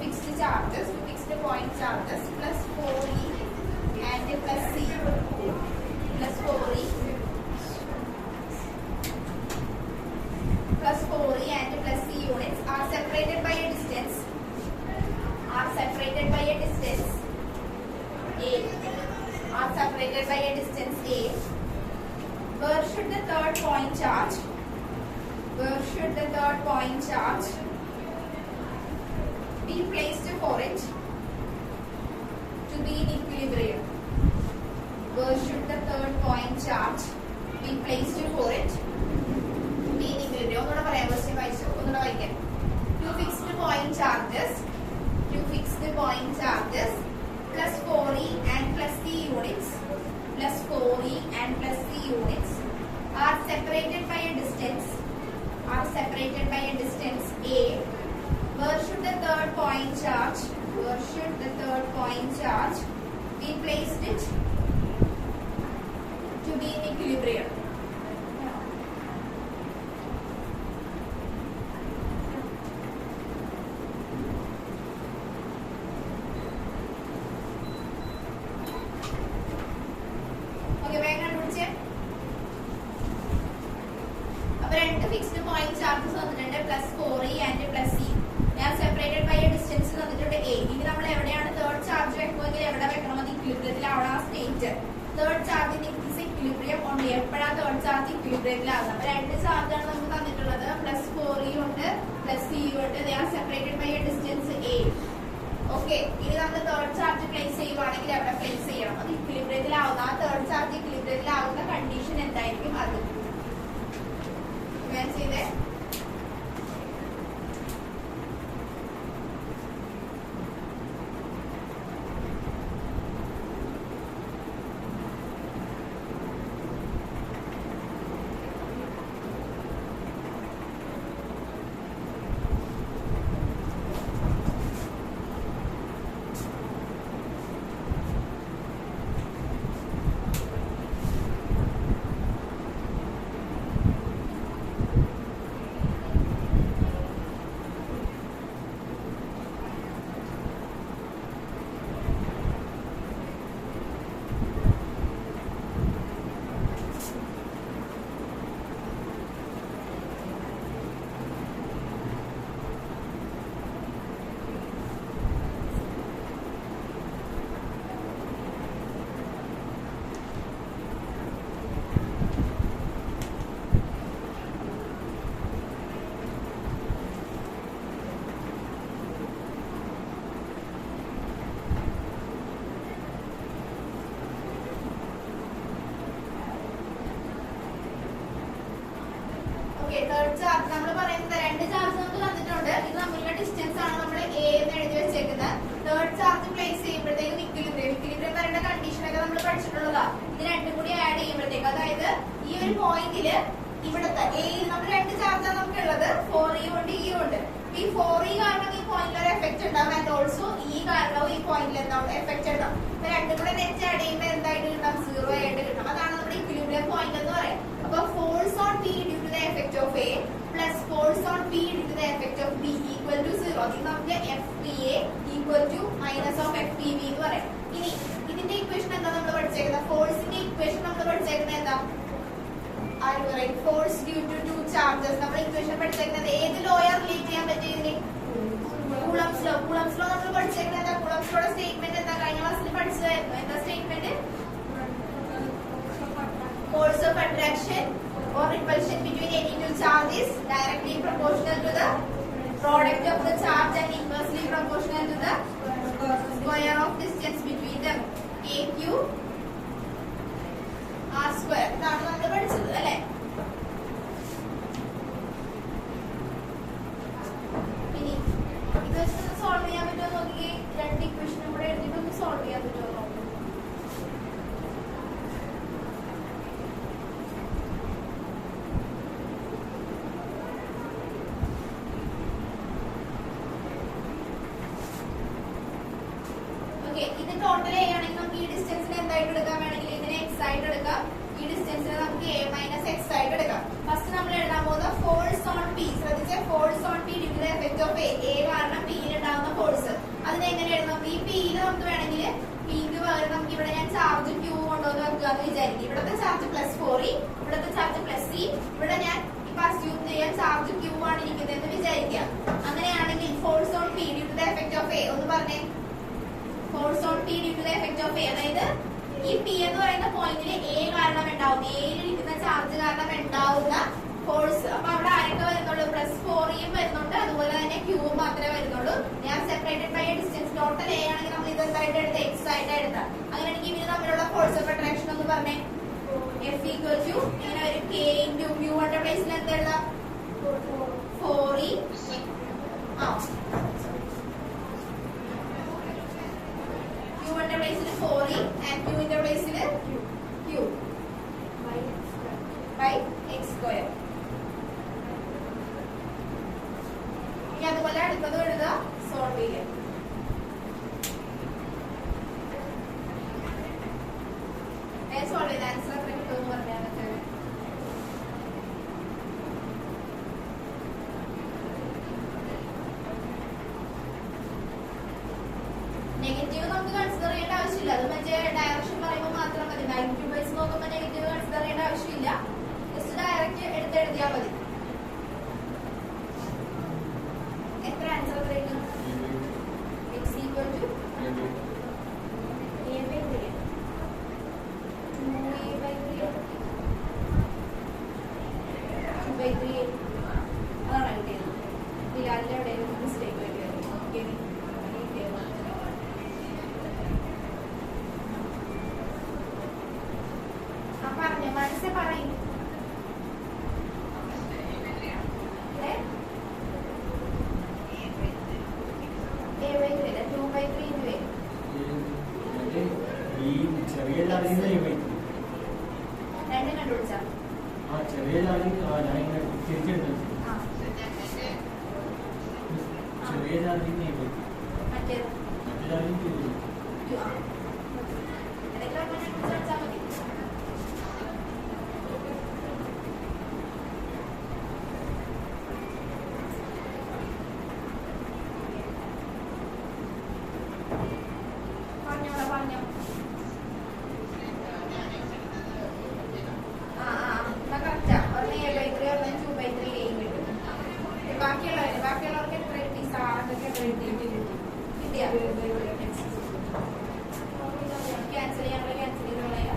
fixed charges, two fixed point charges plus 4e and plus c plus 4e plus 4e and plus c units are separated by a distance a are separated by a distance a. Where should the third point charge be placed for it to be in equilibrium? Where should the third point charge be placed for it to be in equilibrium? Two fixed point charges plus 4e and plus c units are separated by a distance a. Where should the third point charge be placed it to be in equilibrium? Fixed point charges plus 4e and plus c. They are separated by a distance a. Third charge equilibrium state. Third charge is equilibrium only. Third charge equilibrium plus 4e plus c. They are separated by a distance a. Okay, this is the third charge place equilibrium. Third charge equilibrium condition and you can see that. Third charge, we have two charges. Distance third charge place equilibrium condition point A 4e point effect and also E point effect. Equilibrium point force on P due to the effect of A plus force on P due to the effect of B equal to 0. FPA equal to minus of FPB. This equation is force equation. Force due to two charges. Equation lower Coulomb's law. Coulomb's law statement statement force of attraction or repulsion between any two charges directly proportional to the product of the charge and inversely proportional to the square of distance between them. AQ R square. Total distance x side distance A minus x side. First force on P. So this is force on P due to the effect of A. A P force. പിയിൽ നമുക്ക് വേണമെങ്കിൽ പിക്ക് പകരം നമുക്ക് ഇവിടെ ഞാൻ charge Q കൊണ്ടുവന്ന് വെക്കുക എന്ന് വിചാരിക്കും. ഇവിടുത്തെ ചാർജ് +4E, ഇവിടുത്തെ ചാർജ് +C. ഇവിടെ ഞാൻ ഇപ്പൊ അസ്യൂം ചെയ്യാൻ ചാർജ് ക്യൂ ആണ് ഇരിക്കുന്നതെന്ന് വിചാരിക്കാം. അങ്ങനെയാണെങ്കിൽ force on P due to the effect of A ഒന്ന് പറഞ്ഞേ. Force on P due to the effect of A, അതായത് ഈ പി എന്ന് പറയുന്ന പോയിന്റിൽ എ കാരണം ഉണ്ടാവും, എയിൽ ഇരിക്കുന്ന ചാർജ് കാരണം ഉണ്ടാവുന്ന ഫോഴ്സ്. അപ്പൊ അവിടെ ആരൊക്കെ വരുന്നുള്ളൂ? +4E വരുന്നുണ്ട്, അതുപോലെ തന്നെ ക്യൂവും മാത്രമേ വരുന്നുള്ളൂ. ഞാൻ separated by a distance. Total A ആണെങ്കിൽ നമ്മൾ ഇത് എന്തായിട്ട് എടുത്ത് എക്സ് ആയിട്ട് എടുത്താൽ, അങ്ങനെയാണെങ്കിൽ ഇതിന് തമ്മിലുള്ള ഫോഴ്സ് ഓഫ് അട്രാക്ഷൻ എന്ന് പറഞ്ഞേ. F equal to ഇങ്ങനെ ഒരു K into Q1 പ്ലേസിൽ എന്ത് എഴുതാം? 4E. Q1 പ്ലേസിൽ 4E and Q ന്റെ പ്ലേസിൽ Q by x square. ഇനി അതുപോലെ അടുത്തത് എഴുതുക, സോൾവ് ചെയ്യാം. സോൾവ് ചെയ്ത ആൻസർ എത്ര കിട്ടുമെന്ന് പറഞ്ഞാൽ നെഗറ്റീവ് നമുക്ക് കൺസിഡർ ചെയ്യേണ്ട ആവശ്യമില്ല. അത് മറ്റേ ഡയറക്ഷൻ പറയുമ്പോൾ മാത്രം മതി. മാഗ്നിറ്റ്യൂഡ് വൈസ് നോക്കുമ്പോൾ നെഗറ്റീവ് കൺസിഡർ ചെയ്യേണ്ട ആവശ്യമില്ല. ജസ്റ്റ് ഡയറക്റ്റ് എടുത്ത് എഴുതിയാൽ മതി. എത്ര ആൻസർ എത്ര കിട്ടും? x equal to a by 3. 2a by 3. 2 by 3. അതാണ് കിട്ടിയത്. ബിലാലിന്റെ എവിടെയെങ്കിലും മിസ്റ്റേക്ക് വരുമായിരുന്നു. ഓക്കെ, പറഞ്ഞ മനസ്സെ പറയും. രണ്ടും കണ്ടുപിടിച്ചാ ചെറിയ ചാർജ് തിരിച്ചെടുത്തു. ചെറിയ ചാർജിങ് മറ്റേ ചാർജിങ് ബാക്കിയുള്ളവർക്ക് എത്ര കിട്ടി? സാറൊക്കെ എത്ര കിട്ടി? കിട്ടിയാ ക്യാൻസൽ ചെയ്യാനുള്ള ക്യാൻസൽ ചെയ്ത് കളയാ.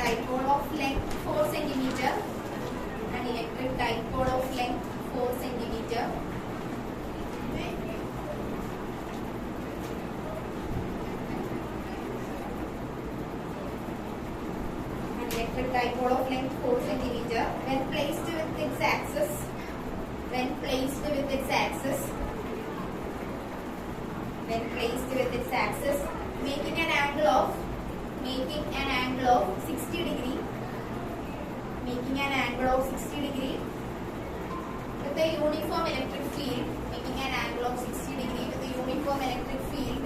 dipole of length 4 centimeter, an electric dipole of length 4 centimeter. An electric dipole of length 4 centimeter when placed with its axis, making an angle of 60 degree, with a uniform electric field making an angle of 60 degree with a uniform electric field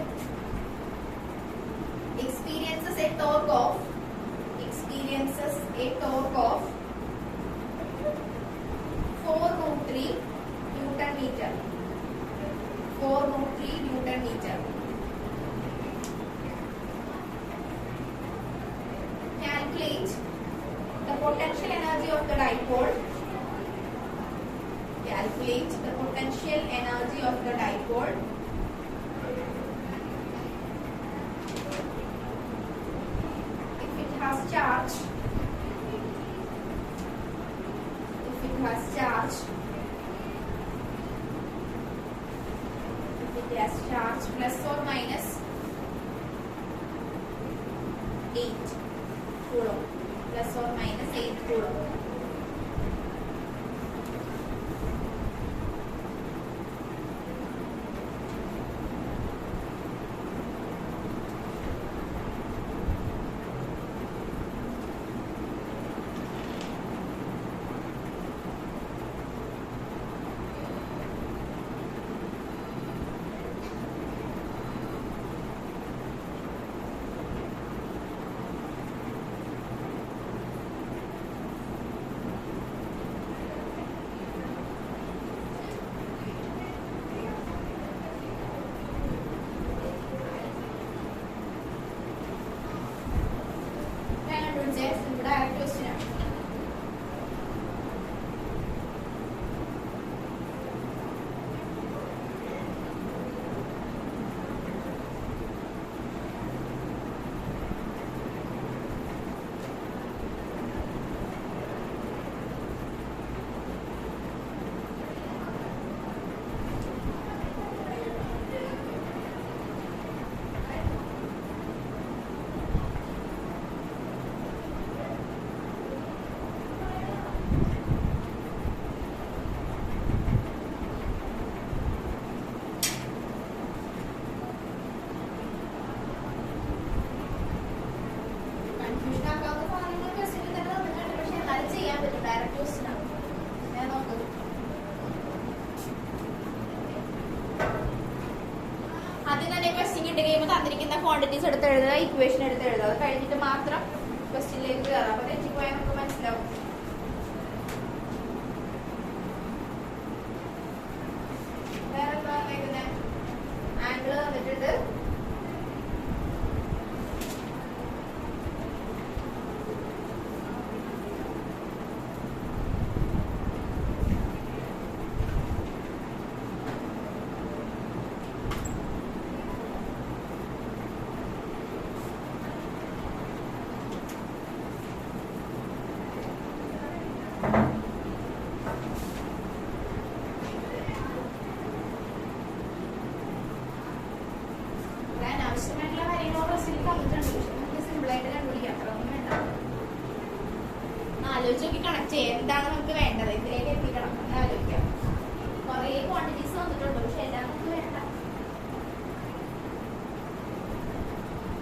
experiences a torque of 4√3 Newton meter. 4√3 Newton meter. Calculate the potential energy of the dipole. Calculate the potential energy of the dipole. If it has charge. Yes, charge plus or minus 8 coulomb. Plus or minus 8 coulomb. Direct question. തന്നിരിക്കുന്ന quantities എടുത്ത് എഴുതുക, equation എടുത്ത് എഴുതുക. അത് കഴിഞ്ഞിട്ട് മാത്രം ക്വസ്റ്റ്യനിലേക്ക് കയറാം. അപ്പൊ തെറ്റിപ്പോയാൽ നമുക്ക് മനസ്സിലാവും. വേറെ എന്താ പറയുന്നത്? ആംഗിൾ തന്നിട്ടുണ്ട്. ആവശ്യമായിട്ടുള്ള കാര്യങ്ങളോ ക്വസ്റ്റ്യൻ തന്നിട്ടുണ്ട്. നമുക്ക് സിമ്പിൾ ആയിട്ട് കണ്ടുപിടിക്കാം. അത്ര ഒന്നും വേണ്ട. ആലോചിച്ച് നോക്കി കണക്ട് ചെയ്യാം. എന്താണ് നമുക്ക് വേണ്ടത്, ഇതിലേക്ക് എത്തിക്കണം എന്ന് ആലോചിക്കാം. കുറേ ക്വാണ്ടിറ്റീസ് തന്നിട്ടുണ്ട്, പക്ഷെ എല്ലാം നമുക്ക് വേണ്ട.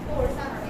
കോഴ്സാണ് അവിടെ.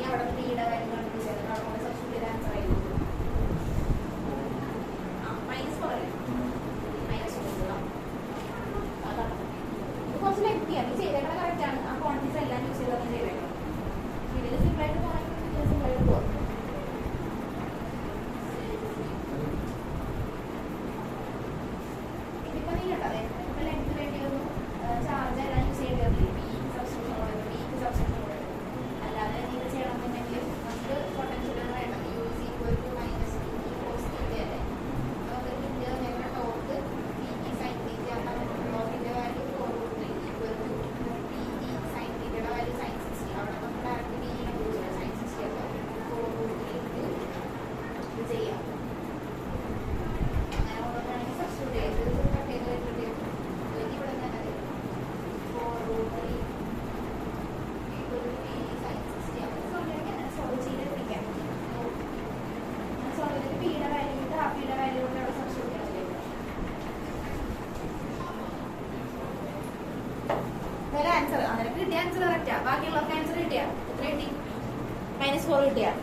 അവിടെ 3 യുടെ കാര്യം കണ്ടുപിടിച്ചത്. അവിടെ സബ്സ്റ്റിറ്റ്യൂട്ട് ആൻസർ ആയിരുന്നു. ചെയ്യാം. നീ ചെയ്തേക്കണ കറക്റ്റ് ആണ്. ആ ക്വാണ്ടിറ്റീസ് എല്ലാം യൂസ് ചെയ്താൽ ചെയ്തേക്കണം. ഇതിൽ സിമ്പിളായിട്ട് പോകാൻ സിമ്പിളായിട്ട് പോകാം. ഇതിപ്പോ നീ കേട്ടതേ ഇപ്പൊ ലെങ്ത് വേണ്ടി വന്നു ചാർജ് എല്ലാം യൂസ് ചെയ്യേണ്ടി പി സബ്സ്ക്രിപ്ഷൻ കൊടുക്കും പിക്ക് സബ്സ്ക്രിപ്ഷൻ കൊടുക്കും. അല്ലാതെ നീ ഇത് ചെയ്യണമെന്നുണ്ടെങ്കിൽ നമുക്ക് പൊട്ടൻഷ്യൽ വേണം. U equal to minus P cos theta അല്ലേ. നമുക്ക് ഇതിന്റെ ഞങ്ങളുടെ ടോപ്പ് പി സൈൻ തീറ്റ ടോപ്പിന്റെ value 4√3 equal to P sine തീറ്റയുടെ വാല്യൂ സൈൻ 60. അവിടെ നമുക്ക് ഡയറക്റ്റ് പി സൈൻ 60 അപ്പോൾ 4√3 ഇത് ചെയ്യാം. അങ്ങനെ ഓരോന്നാണെങ്കിൽ സബ്സ്റ്റിറ്റ്യൂട്ട് ചെയ്ത് കട്ട് ചെയ്ത് വെച്ചിട്ട് ഇവിടെ തന്നെ 4√3 ഈക്വൽ ടു പി സൈൻ 60 അപ്പോൾ സോൾവ് ചെയ്തെത്തിക്കാം. സോൾവ് ചെയ്തിട്ട് പിയുടെ വാല്യൂ ഇട്ട് ആ പിയുടെ വാല്യൂ കൊണ്ട് അവിടെ സബ്സ്റ്റിറ്റ്യൂട്ട് ചെയ്യാൻ വേറെ ആൻസർ. അങ്ങനെ കിട്ടിയ ആൻസർ കറക്റ്റാ. ബാക്കിയുള്ളവർക്ക് ആൻസർ കിട്ടിയാ എത്ര കിട്ടി? -4 കിട്ടിയാ.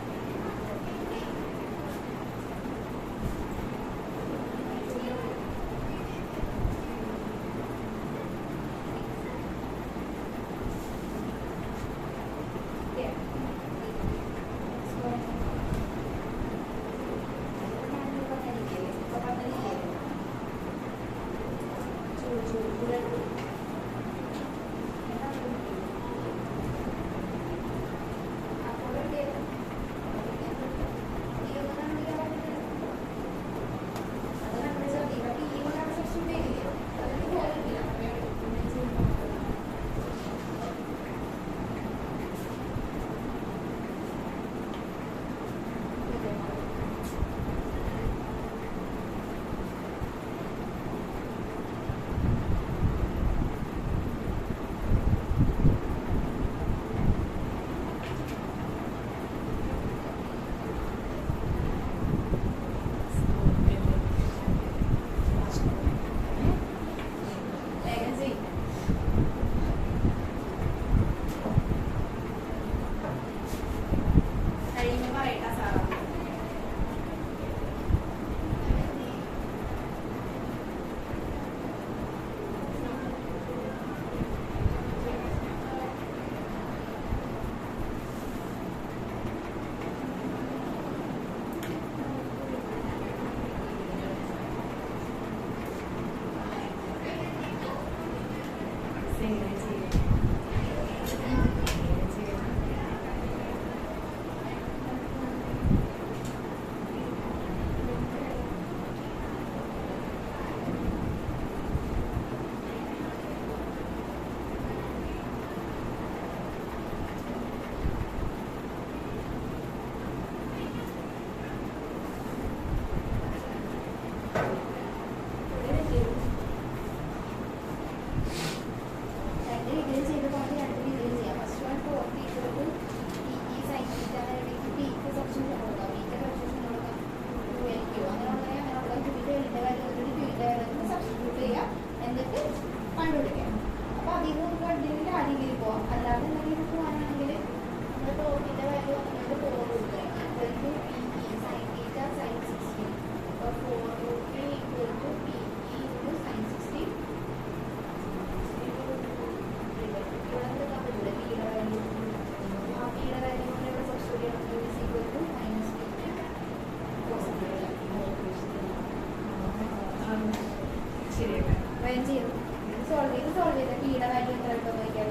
സോൾവ് ചെയ്ത പിയുടെ വാല്യൂ എത്ര കിട്ടുമെന്ന് നോക്കിയാൽ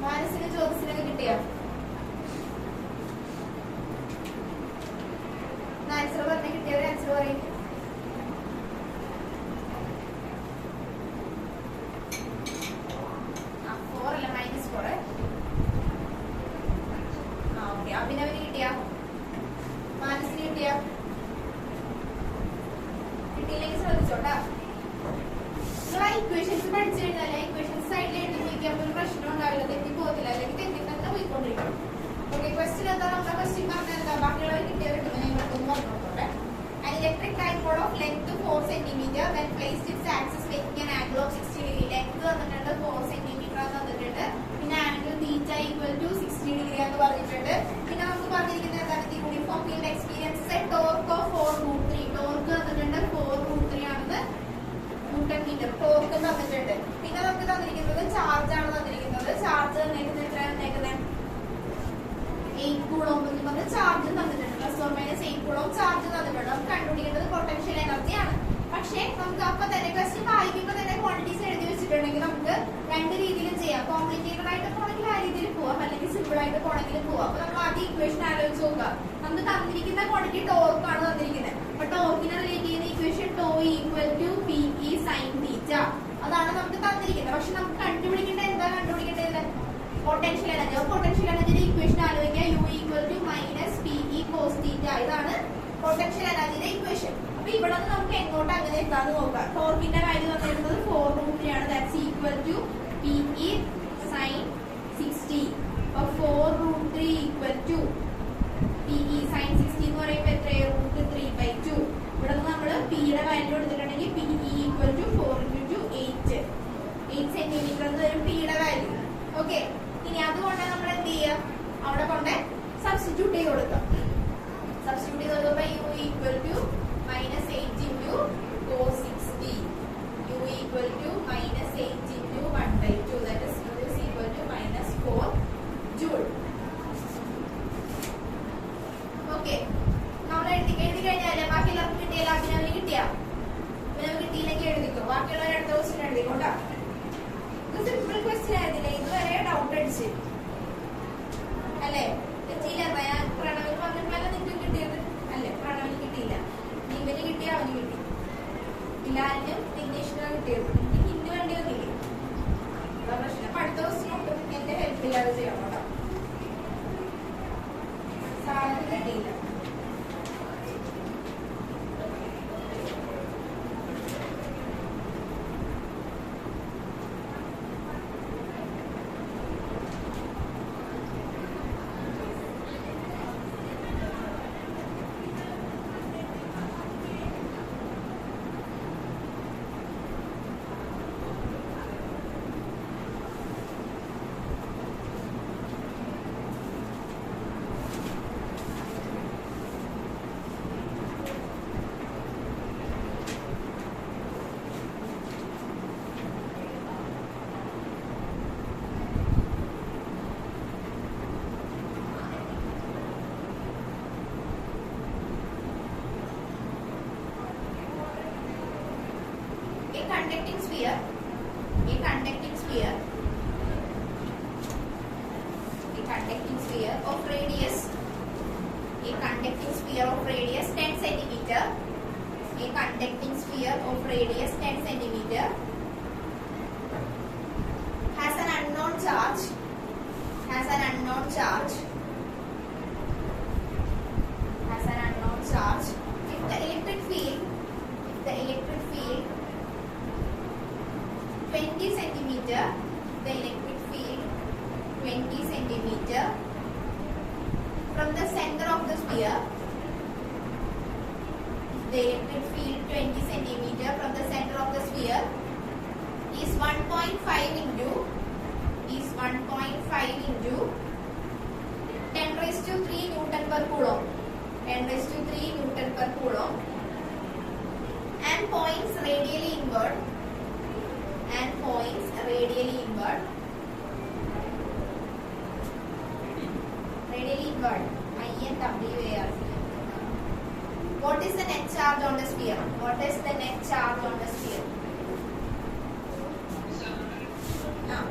മാനസിക ജ്യോതിസിനൊക്കെ കിട്ടിയോ? ആൻസർ പറഞ്ഞ കിട്ടിയവർ ആൻസർ പറയും. കോംപ്ലിക്കേറ്റഡ് ആയിട്ട് പോണെങ്കിൽ ആ രീതിയിൽ പോവാം, അല്ലെങ്കിൽ സിമ്പിൾ ആയിട്ട് പോണെങ്കിൽ പോവാം. അപ്പൊ നമ്മൾ ആദ്യം ഇക്വേഷൻ ആലോചിച്ച് നോക്കാം. നമുക്ക് തന്നിരിക്കുന്ന ക്വാണ്ടിറ്റി ടോർക്ക് ആണ് തന്നിരിക്കുന്നത്. അപ്പൊ ടോർക്കിനെ റിലേറ്റ് ചെയ്യുന്ന equation tau equal to P E sine theta അതാണ് നമുക്ക് തന്നിരിക്കുന്നത്. പക്ഷെ നമുക്ക് കണ്ടുപിടിക്കേണ്ടത് എന്താ? കണ്ടുപിടിക്കേണ്ടത് പൊട്ടൻഷ്യൽ എനർജി. പൊട്ടൻഷ്യൽ എനർജിയുടെ ഇക്വേഷൻ ആലോചിക്കുക. U equal to minus P E cos theta. ഇതാണ് പൊട്ടൻഷ്യൽ എനർജിയുടെ ഇക്വേഷൻ. അപ്പൊ ഇവിടെ നിന്ന് നമുക്ക് എങ്ങോട്ട് അങ്ങനെ എത്താന്ന് നോക്കാം. ടോർക്കിന്റെ വാല്യൂ തന്നിരുന്നത് 4√3 ആണ്. That's equal to P E sine 60. അപ്പൊ 4√3 equal to P E sine 60 എന്ന് പറയുമ്പോൾ എത്രയാണ്? √3/2. ഇവിടെ നിന്ന് നമ്മൾ പി യുടെ വാല്യൂ എടുത്തിട്ടുണ്ടെങ്കിൽ P E equal to 4 × 8 centimeter എന്ന് വരും പി യുടെ വാല്യൂ. ഓക്കെ, ഇനി അതുകൊണ്ട് നമ്മൾ എന്ത് ചെയ്യുക? അവിടെ കൊണ്ട് സബ്സ്റ്റിറ്റ്യൂട്ട് ചെയ്ത് കൊടുക്കാം. സബ്സ്റ്റിറ്റ്യൂട്ട് ചെയ്ത് കൊടുക്കുമ്പോൾ U equal to minus 8 into cos 60. U equal to minus 8 into 1/2. That is U is equal to minus 4 joule. Okay. നമ്മൾ എഴുതി കഴിഞ്ഞാൽ ബാക്കി എല്ലാവർക്കും കിട്ടിയാൽ അഭിനവന് കിട്ടിയാ? അഭിനവ് കിട്ടിയില്ലെങ്കിൽ എഴുതിക്കോ. ബാക്കിയുള്ളവർ അടുത്ത ക്വസ്റ്റ്യൻ എഴുതിക്കോട്ടാ. ഇത് സിമ്പിൾ ക്വസ്റ്റ്യൻ ആയിരുന്നില്ല, ഇതുവരെ ഡൗട്ട് അടിച്ച് അല്ലേ? തെറ്റിയില്ല. ഞാൻ പ്രണവിന് പറഞ്ഞിട്ടല്ല നിങ്ങൾക്ക് കിട്ടിയത് അല്ലേ? പ്രണവിന് കിട്ടിയില്ല, ഇവന് കിട്ടിയ അവന് കിട്ടി. ബിലാലിനും വിഘ്നേഷിനും കിട്ടിയത്. എനിക്ക് ഇന്ന് വേണ്ടി വന്നില്ലേ? അതാ പ്രശ്നം. അപ്പൊ അടുത്ത ക്വസ്റ്റ്യൻ ഒട്ടും എന്റെ ഹെൽപ്പ് ഇല്ലാതെ ചെയ്യണം കേട്ടോ. സാധനം കിട്ടിയില്ല. Conducting sphere, a conducting sphere, a conducting sphere of radius, a conducting sphere of radius 10 centimeter, a conducting sphere of radius 10 centimeter has an unknown charge, has an unknown charge, has an unknown charge. If the electric field 20 centimeter, the electric field 20 centimeter from the center of the sphere, the electric field 20 centimeter from the center of the sphere is 1.5 into 10 raised to 3 Newton per coulomb, 10 raised to 3 Newton per coulomb, and points radially inward, radially inward, INWAR. What is the net charge on the sphere? What is the net charge on the sphere? Now,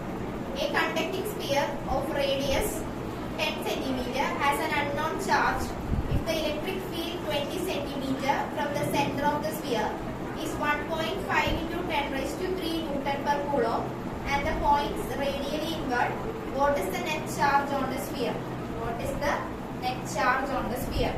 a conducting sphere of radius 10 centimeter has an unknown charge if the electric field 20 centimeter from the center of the sphere is 1.5 into 10 raised to 3 Newton per coulomb and the points radially inward. What is the net charge on the sphere? What is the net charge on the sphere?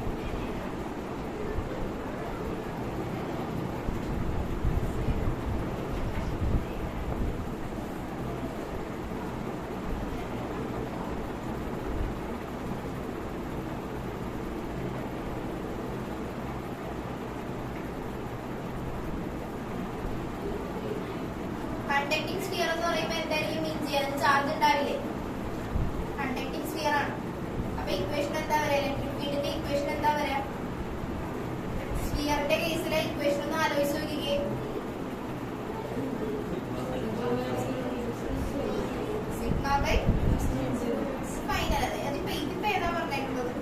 Conducting sphere എന്ന് പറയുമ്പോൾ എന്തായിരിക്കും മീൻ ചെയ്യാൻ? Charge ഉണ്ടാവില്ലേ? Conducting sphere ആണ്. അപ്പൊ equation എന്താ വരാ? Electric ഫീൽഡിന്റെ ഇക്വേഷൻ എന്താ വരാ? സ്ഫിയറിന്റെ കേസിലെ ഇക്വേഷൻ ഒന്ന് ആലോചിച്ച് നോക്കിക്കേ. Sigma by final. അതിപ്പോ ഇതിപ്പോ ഏതാ പറഞ്ഞേക്കുന്നത്?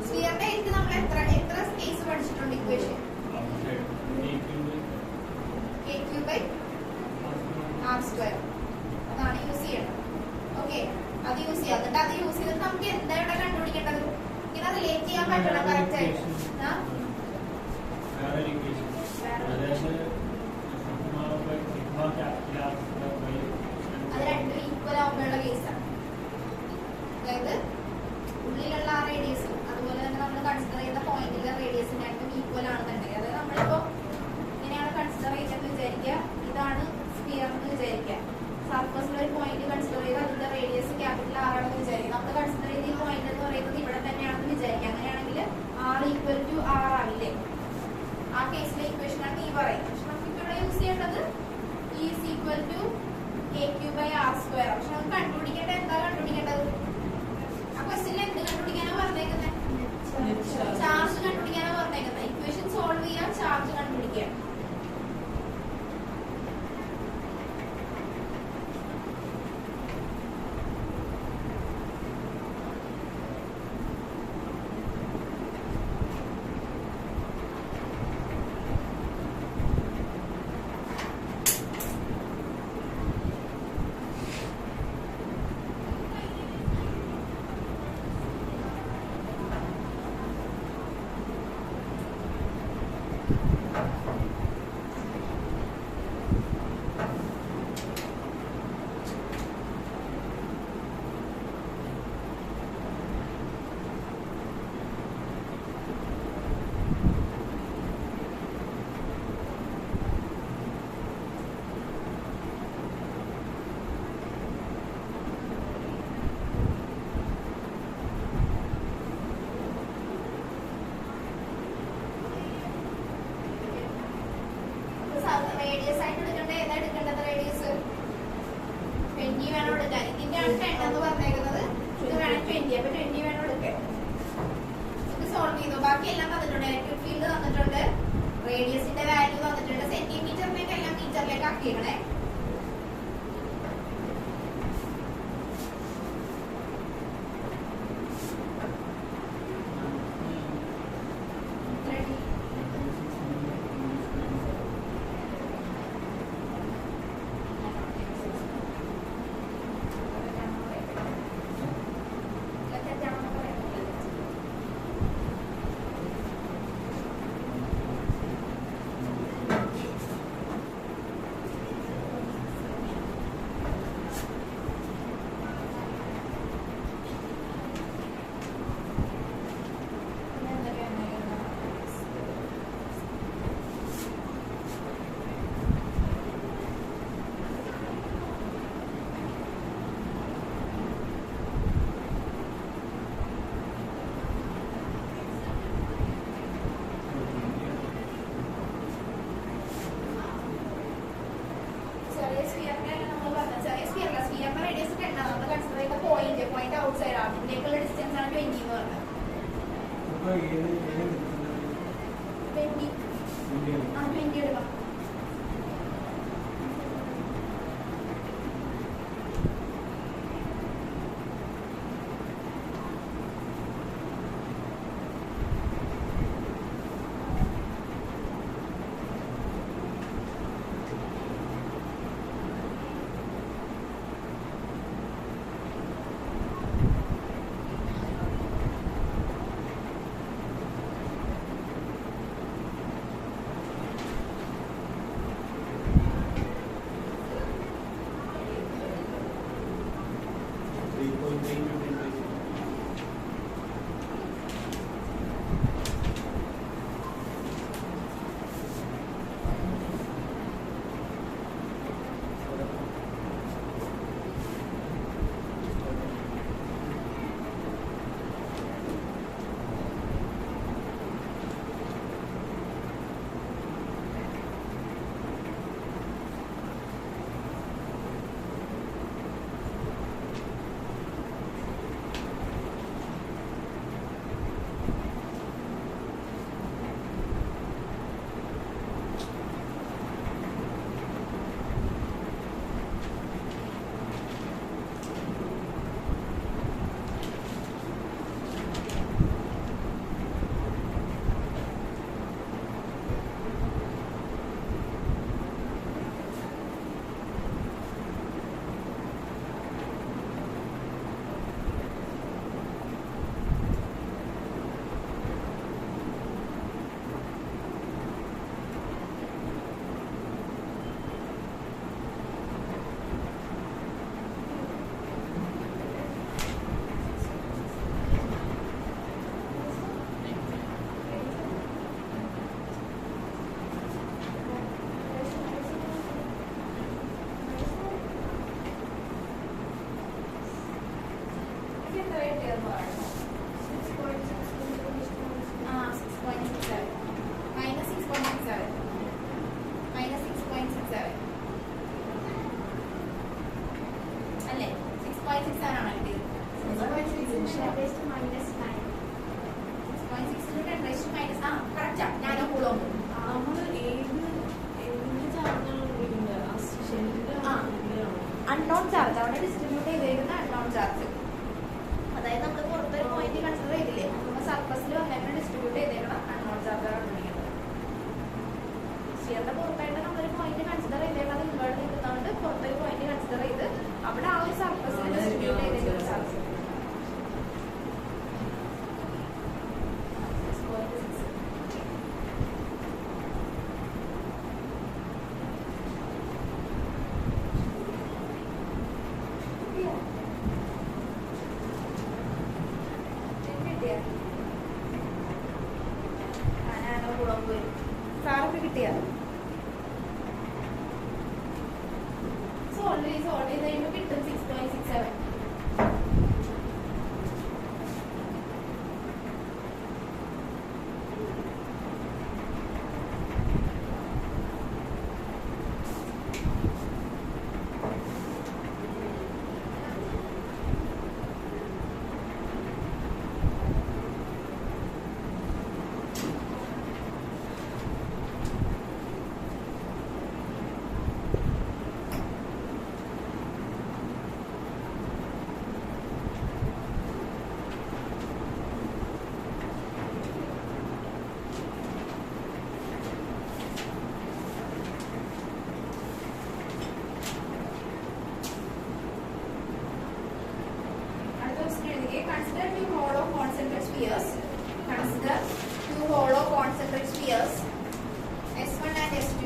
സ്ഫിയറിന്റെ കേസിൽ നമ്മൾ എത്ര കേസ് പഠിച്ചിട്ടുണ്ട് equation? k cube by r square. അതാണ് യൂസ് അത് യൂസ് ചെയ്യാം. എന്നിട്ട് അത് യൂസ് ചെയ്തിട്ട് നമുക്ക് എന്താ ഇവിടെ കണ്ടുപിടിക്കേണ്ടത്? ഇങ്ങനെ റിലേറ്റ് ചെയ്യാൻ പറ്റണം കറക്റ്റ് ആയിട്ട്. അത് രണ്ടും ഈക്വൽ ആവുമ്പോഴുള്ള കേസാണ്. അതായത് ഉള്ളിലുള്ള ആ റേഡിയസും അതുപോലെ തന്നെ നമ്മൾ കൺസിഡർ ചെയ്യുന്ന പോയിന്റിലെ റേഡിയസും രണ്ടും ഈക്വൽ ആണെന്നുണ്ടെങ്കിൽ, അതായത് നമ്മളിപ്പോ ഇങ്ങനെയാണ് കൺസിഡർ ചെയ്യുന്നത് വിചാരിക്കുക, ഇതാണ് സ്ഫിയർ എന്ന് വിചാരിക്കുക. സർഫസിൽ ഒരു പോയിന്റ് കൺസിഡർ ചെയ്ത് അതിന്റെ റേഡിയസ് ക്യാപിറ്റൽ ആർ ആണെന്ന് വിചാരിക്കുക. നമ്മൾ കൺസിഡർ ചെയ്ത ഈ പോയിന്റ് എന്ന് പറയുന്നത് ഇവിടെ തന്നെയാണെന്ന് വിചാരിക്കുക. അങ്ങനെയാണെങ്കിൽ ആർ ഈക്വൽ ടു ആർ ആവില്ലേ? ആ കേസിലെ ഇക്വേഷനാണ് ഈ പറയുന്നത്. പക്ഷെ നമുക്ക് ഇവിടെ യൂസ് ചെയ്യേണ്ടത് is equal to a q by r square. പക്ഷെ നമുക്ക് കണ്ടുപിടിക്കേണ്ടത് എന്താ കണ്ടുപിടിക്കേണ്ടത്? ആ ക്വസ്റ്റ്യനിൽ എന്ത് കണ്ടുപിടിക്കാനാണ് പറഞ്ഞേക്കുന്നത്? ചാർജ് കണ്ടുപിടിക്കാനാണ് പറഞ്ഞേക്കുന്നത്. ഇക്വേഷൻ സോൾവ് ചെയ്യാൻ ചാർജ് കണ്ടുപിടിക്കുക. റേഡിയസ് ആയിട്ട് എടുക്കേണ്ടത് ഏതാ എടുക്കേണ്ടത്? റേഡിയസ് 20 വേണം എടുക്കാൻ. ഇതിന്റെ ആണ് 10 എന്ന് പറഞ്ഞേക്കുന്നത്, ഇത് വേണം 20. അപ്പൊ 20 വേണം എടുക്കാൻ. ഇത് സോൾവ് ചെയ്തു. ബാക്കി എല്ലാം തന്നിട്ടുണ്ട്. ഇലക്ട്രിക് ഫീൽഡ് തന്നിട്ടുണ്ട്, റേഡിയസിന്റെ വാല്യൂ തന്നിട്ടുണ്ട്. സെന്റിമീറ്ററിലേക്ക് എല്ലാം മീറ്ററിലേക്ക് ആക്കിയേക്കണേ. പോയിന്റ് ഔട്ട് സൈഡ് ആണ്. ഇതിലേക്കുള്ള ഡിസ്റ്റൻസ് ആണ് 20 എന്ന് പറഞ്ഞത്. 20 എടുക്കാം. Correct nano coulomb. Unknown charge അവിടെ ഡിസ്ട്രിബ്യൂട്ട് ചെയ്തേക്കുന്ന അൺനോൺ ചാർജ്. അതായത് നമ്മൾ പുറത്തൊരു പോയിന്റ് കൺസിഡർ ചെയ്തില്ലേ, നമ്മൾ സർഫസിൽ വന്നേക്കുന്ന ഡിസ്ട്രിബ്യൂട്ട് ചെയ്തേക്കണം അൺനോൺ ചാർജ് കണ്ടുപിടിക്കുന്നത്. സ്ഫിയറിന്റെ പുറത്തായിട്ട് നമ്മളൊരു പോയിന്റ് കൺസിഡർ ചെയ്തേക്കുന്നത് ഇൻവേർട്ട് ചെയ്തുകൊണ്ട് പുറത്തൊരു പോയിന്റ് കൺസിഡർ ചെയ്ത് അവിടെ ആ ഒരു സർഫസിൽ ഡിസ്ട്രിബ്യൂട്ട് ചെയ്തേക്കുന്ന ചാർജ്. സാറൊക്കെ കിട്ടിയ സോൾവ് ചെയ്ത് കഴിയുമ്പോൾ കിട്ടും 6.67. Consider two hollow concentric spheres. Consider two hollow concentric spheres S1 and S2.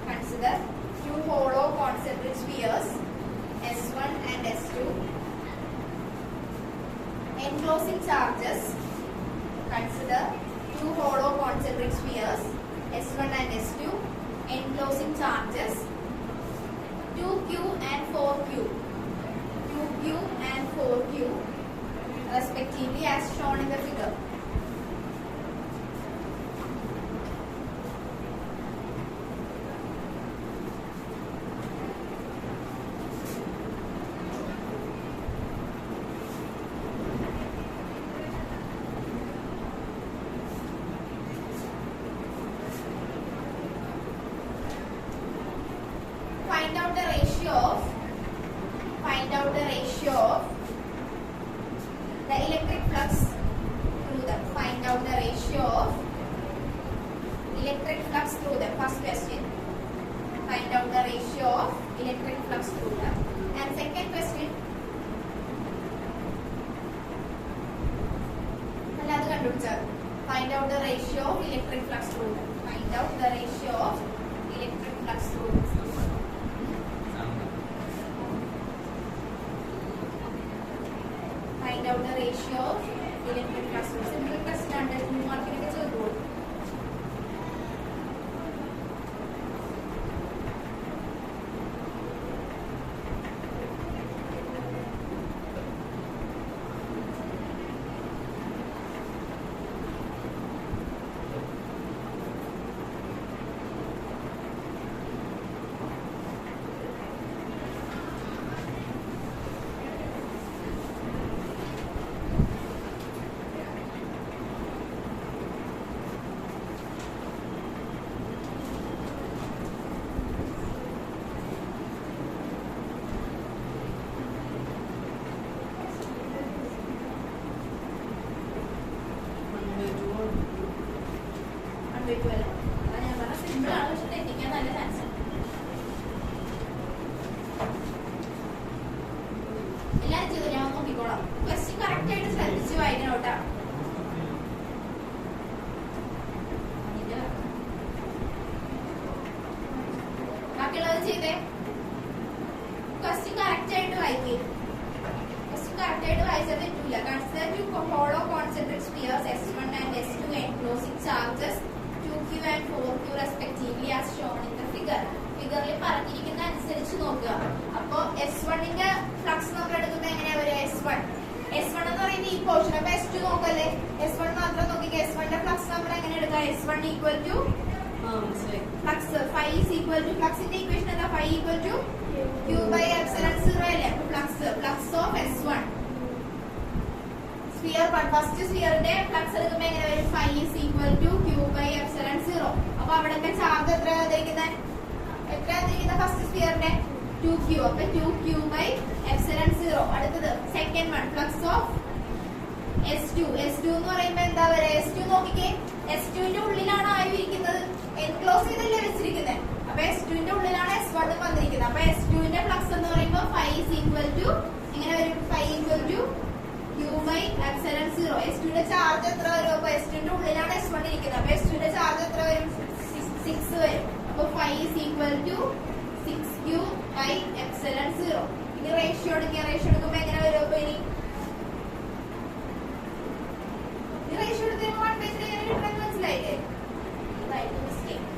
Consider two hollow concentric spheres S1 and S2. Enclosing charges. Consider two hollow concentric spheres S1 and S2. Enclosing charges 2Q and 4Q. 2Q and 4Q. Respectively as shown in the figure. Find out the ratio of the electric flux through them. Find out the ratio of electric flux through them. First question. Find out the ratio of electric flux through them. And second question. Find out the ratio of electric flux through them. Find out the ratio of electric flux through them. Find out the ratio of electric flux through. Simple question under 2 marking is a goal. Simple ആണ്, തെറ്റിക്കാൻ നല്ല chance. എല്ലാരും ചെയ്തു, ഞാൻ നോക്കിക്കോളാം. Question correct ആയിട്ട് ശ്രദ്ധിച്ചു വായിക്കണം കേട്ടോ. ബാക്കിയുള്ളത് ചെയ്തേ. ക്വസ്റ്റ്യൻ കറക്റ്റ് ആയിട്ട് വായിക്കേ. ക്വസ്റ്റ്യൻ കറക്റ്റ് ആയിട്ട് വായിച്ചാൽ തെറ്റൂല. Consider two hollow concentric spheres S1 and S2 enclosing charges 2Q and 4Q respectively as shown in the figure. ഫിഗറിൽ പറഞ്ഞിരിക്കുന്ന അനുസരിച്ച് നോക്കുക. അപ്പോ S1ന്റെ ഫ്ലക്സ് നമ്മൾ എടുക്കുന്നത് എങ്ങനെയാ വരിക? S1 എന്ന് പറയുന്നത് ഈ പോർഷൻ. അപ്പൊ S2 നോക്കല്ലേ? S1 മാത്രം നോക്കിക്കുക. S1ന്റെ ഫ്ലക്സ് നമ്മൾ എങ്ങനെ എടുക്കുക? S1 equal to flux phi is equal to ഫ്ലക്സിന്റെ ഇക്വേഷൻ എന്താ? phi equal to Q by epsilon 0 അല്ലേ? അപ്പൊ flux of S1 sphere 1 first സ്ഫിയറിന്റെ ഫ്ലക്സ് എടുക്കുമ്പോൾ എങ്ങനെ വരും? phi is equal to എത്ര തന്നിരിക്കുന്ന ഫസ്റ്റ് സ്ഫിയറിന്റെ 2q. അപ്പൊ 2q by epsilon 0. അടുത്തത് second one flux of S2. S2 എന്ന് പറയുമ്പോൾ എന്താ പറയുക? S2 നോക്കിക്കേ, S2 ന്റെ ഉള്ളിലാണ് ആരും ഇരിക്കുന്നത്, എൻക്ലോസ് ചെയ്തല്ലേ വെച്ചിരിക്കുന്നത്. അപ്പൊ S2 ന്റെ ഉള്ളിലാണ് S1 വന്നിരിക്കുന്നത്. അപ്പൊ S2 ന്റെ ഫ്ലക്സ് എന്ന് പറയുമ്പോൾ phi is equal to എങ്ങനെ വരും? phi equal to q by epsilon 0. S2 ന്റെ ചാർജ് എത്ര വരും? അപ്പൊ S2 ന്റെ ഉള്ളിലാണ് S1 ഇരിക്കുന്നത്. അപ്പൊ S2 ന്റെ ചാർജ് എത്ര വരും? 6 വരും. അപ്പൊ phi is equal to 6q by epsilon 0. ഇനി റേഷ്യോ എടുക്കുമ്പോൾ എങ്ങനെ വരും? അപ്പൊ ഇനി റേഷ്യോ എടുക്കുമ്പോൾ 1/3 എങ്ങനെ കിട്ടുമെന്ന് മനസ്സിലായില്ലേ? Mistake.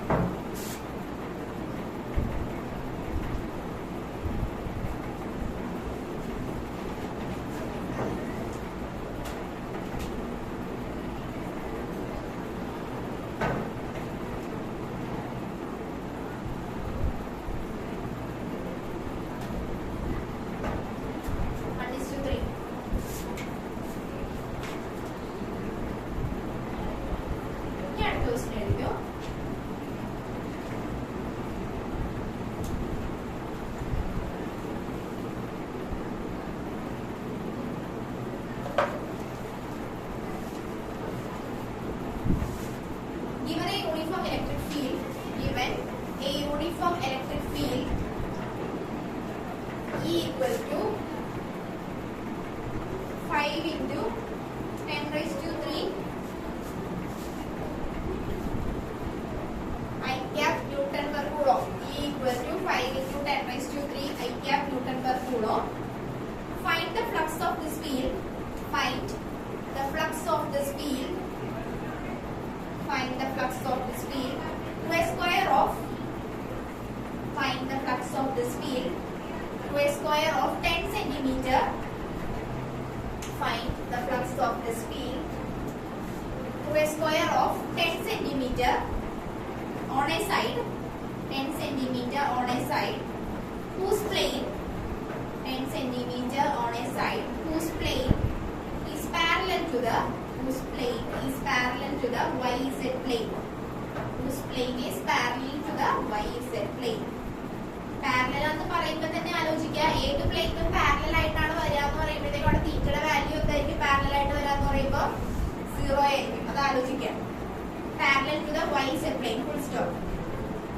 E equal to 5 into 10 raised to 3 I cap Newton per coulomb. E equal to 5 into 10 raised to 3 I cap Newton per coulomb. Find the flux of this field. Find the flux of this field. Find the flux of this field. To a square of. Find the flux of this field. To a square of 10 centimeter. Find the flux of this field to a square of 10 centimeter on a side. 10 centimeter on a side whose plane 10 centimeter on a side whose plane is parallel to the YZ plane. Whose plane is parallel to the YZ plane. Parallel എന്ന് പറയുമ്പോൾ തന്നെ ആലോചിക്കുക, ഏത് പ്ലെയിനും parallel ആയിട്ടാണ് വരിക എന്ന് പറയുമ്പോഴത്തേക്കും അവിടെ തീറ്റയുടെ വാല്യൂ എന്തായിരിക്കും? പാരലൽ ആയിട്ട് വരാന്ന് പറയുമ്പോൾ 0 ആയിരിക്കും. അത് ആലോചിക്കുക. Parallel to the YZ plane, full stop.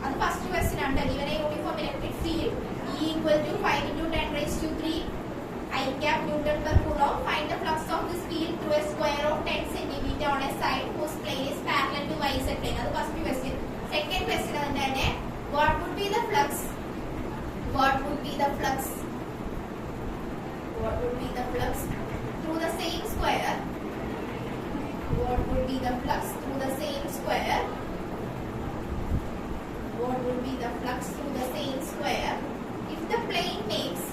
അത് ഫസ്റ്റ് ക്വസ്റ്റ്യൻ ആണ്. given a uniform electric field E equal to 5 into 10 raised to 3 I cap Newton per coulomb. Find the flux of this field through a square of 10 centimeter on a side whose plane is parallel to YZ plane. അത് first question. Second question തന്നെ what would be the flux? What would be the flux? What would be the flux through the same square? What would be the flux through the same square? What would be the flux through the same square if the plane makes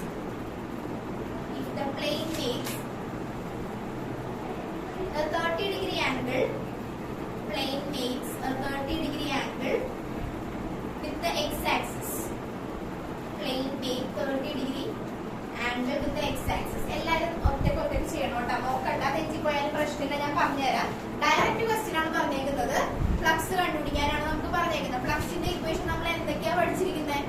a 30-degree angle? Plane makes a 30-degree angle with the x-axis. Plane make 30-degree angle with the x-axis. എല്ലാവരും ഒറ്റക്കൊറ്റക്ക് ചെയ്യണം കേട്ടോ. നോക്കണ്ട, തെറ്റിപ്പോയാലും പ്രശ്നമില്ല, ഞാൻ പറഞ്ഞുതരാം. Direct question ആണ് പറഞ്ഞേക്കുന്നത്. Flux കണ്ടുപിടിക്കാനാണ് നമുക്ക് പറഞ്ഞേക്കുന്നത്. ഫ്ലക്സിന്റെ ഇക്വേഷൻ നമ്മൾ എന്തൊക്കെയാ പഠിച്ചിരിക്കുന്നത്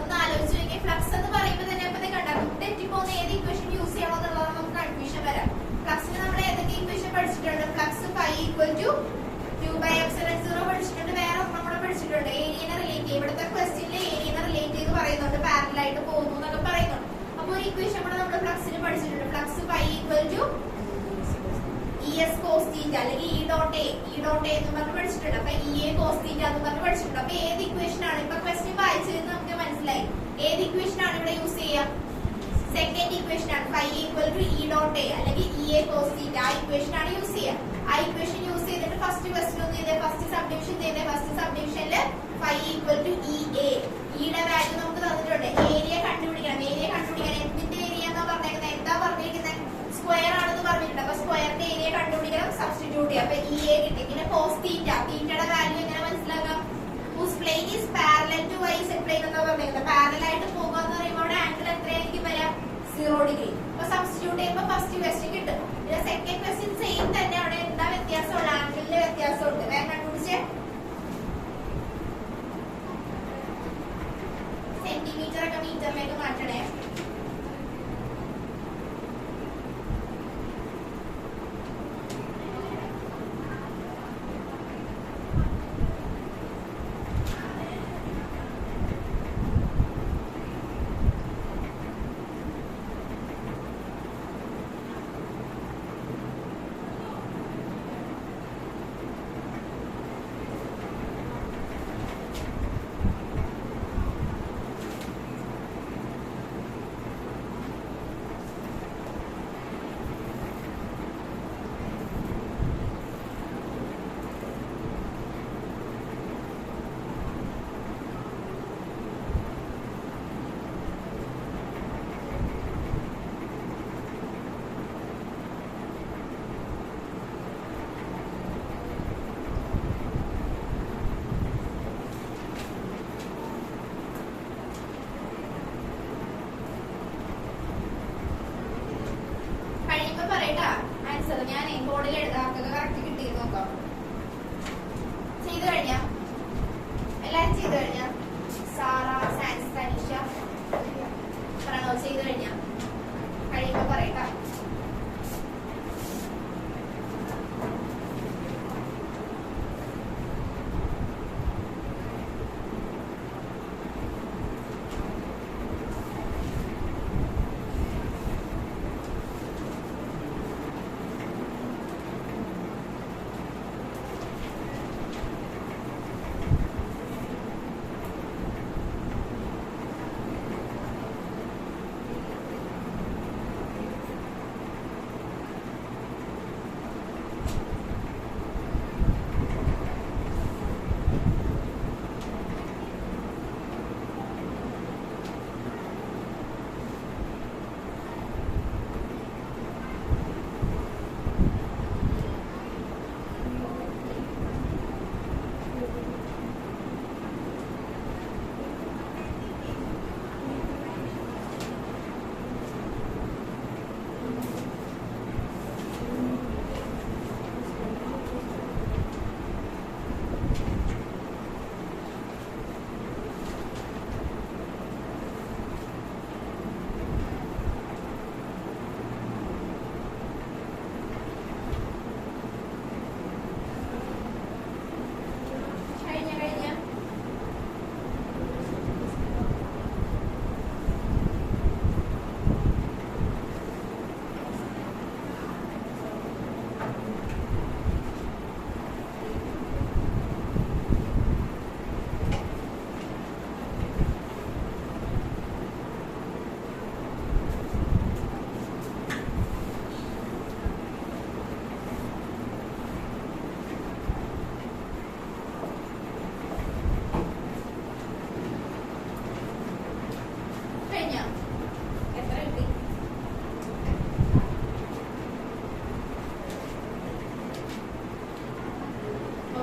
ഒന്ന് ആലോചിച്ച് നോക്കിയാൽ, ഫ്ലക്സ് എന്ന് പറയുമ്പോൾ തന്നെ അപ്പൊ കണ്ടാൽ തെറ്റിപ്പോകുന്ന ഏത് ഇക്വേഷൻ യൂസ് ചെയ്യണോ എന്നുള്ളത് നമുക്ക് കൺഫ്യൂഷൻ വരാം. ഫ്ലക്സിന് നമ്മൾ ഏതൊക്കെ ഇക്വേഷൻ പഠിച്ചിട്ടുണ്ട്? Flux phi equal to q by epsilon 0 പഠിച്ചിട്ടുണ്ട്. വേറെ നമ്മൾ പഠിച്ചിട്ടുണ്ട് ഏരിയനെ റിലേറ്റ് ചെയ്യും. ഇവിടുത്തെ ക്വസ്റ്റ്യനിൽ ഏരിയനെ റിലേറ്റ് ചെയ്ത് പറയുന്നുണ്ട്, പാരലൽ ആയിട്ട് പോകുന്നു എന്നൊക്കെ പറയുന്നുണ്ട്. അപ്പൊ ഒരു ഇക്വേഷൻ കൂടെ നമ്മൾ ഫ്ലക്സിന് പഠിച്ചിട്ടുണ്ട്. Flux phi equal to ES cos theta അല്ലെങ്കിൽ E dot A എന്ന് പറഞ്ഞ് പഠിച്ചിട്ടുണ്ട്. അപ്പൊ EA cos theta എന്ന് പറഞ്ഞ് പഠിച്ചിട്ടുണ്ട്. അപ്പൊ ഏത് ഇക്വേഷൻ ആണ് ഇപ്പൊ ക്വസ്റ്റ്യൻ വായിച്ചത് നമുക്ക് മനസ്സിലായി? ഏത് ഇക്വേഷൻ ആണ് ഇവിടെ യൂസ് ചെയ്യുക? സെക്കൻഡ് ഇക്വേഷൻ ആണ്. phi equal to E dot A അല്ലെങ്കിൽ EA cos theta. ആ ഇക്വേഷൻ ആണ് യൂസ് ചെയ്യുക. ആ ഇക്വേഷൻ യൂസ് ചെയ്തിട്ട് ഫസ്റ്റ് ക്വസ്റ്റ്യൻ ഒന്ന് ചെയ്തേ, ഫസ്റ്റ് സബ്ഡിവിഷൻ ചെയ്തേ. ഫസ്റ്റ് സബ്ഡിവിഷനിൽ phi equal to EA, യുടെ വാല്യൂ നമുക്ക് തന്നിട്ടുണ്ട്. ഏരിയ കണ്ടുപിടിക്കണം. ഏരിയ കണ്ടുപിടിക്കാൻ എന്തിന്റെ ഏരിയ എന്നാ പറഞ്ഞേക്കുന്നത്? എന്താ പറഞ്ഞിരിക്കുന്നത്? സ്ക്വയർ ആണെന്ന് പറഞ്ഞിട്ടുണ്ട്. അപ്പൊ സ്ക്വയറിന്റെ ഏരിയ കണ്ടുപിടിക്കണം, സബ്സ്റ്റിറ്റ്യൂട്ട് ചെയ്യാം. അപ്പൊ EA കിട്ടി. പിന്നെ cos theta, തീറ്റയുടെ വാല്യൂ എങ്ങനെ മനസ്സിലാക്കാം? whose plane is parallel to YZ plane എന്നാ പറഞ്ഞേക്കുന്നത്. പാരലൽ ആയിട്ട് പോകുക എന്ന് പറയുമ്പോൾ അവിടെ ആംഗിൾ എത്രയായിരിക്കും വരാം? 0°. അപ്പൊ സബ്സ്റ്റിറ്റ്യൂട്ട് ചെയ്യുമ്പോൾ ഫസ്റ്റ് ക്വസ്റ്റ്യൻ കിട്ടും. പിന്നെ സെക്കൻഡ് ക്വസ്റ്റ്യൻ സെയിം തന്നെ. അവിടെ എന്താ വ്യത്യാസമുള്ള? ആംഗിളിന്റെ വ്യത്യാസമുണ്ട്. വേഗം കണ്ടുപിടിച്ചേ.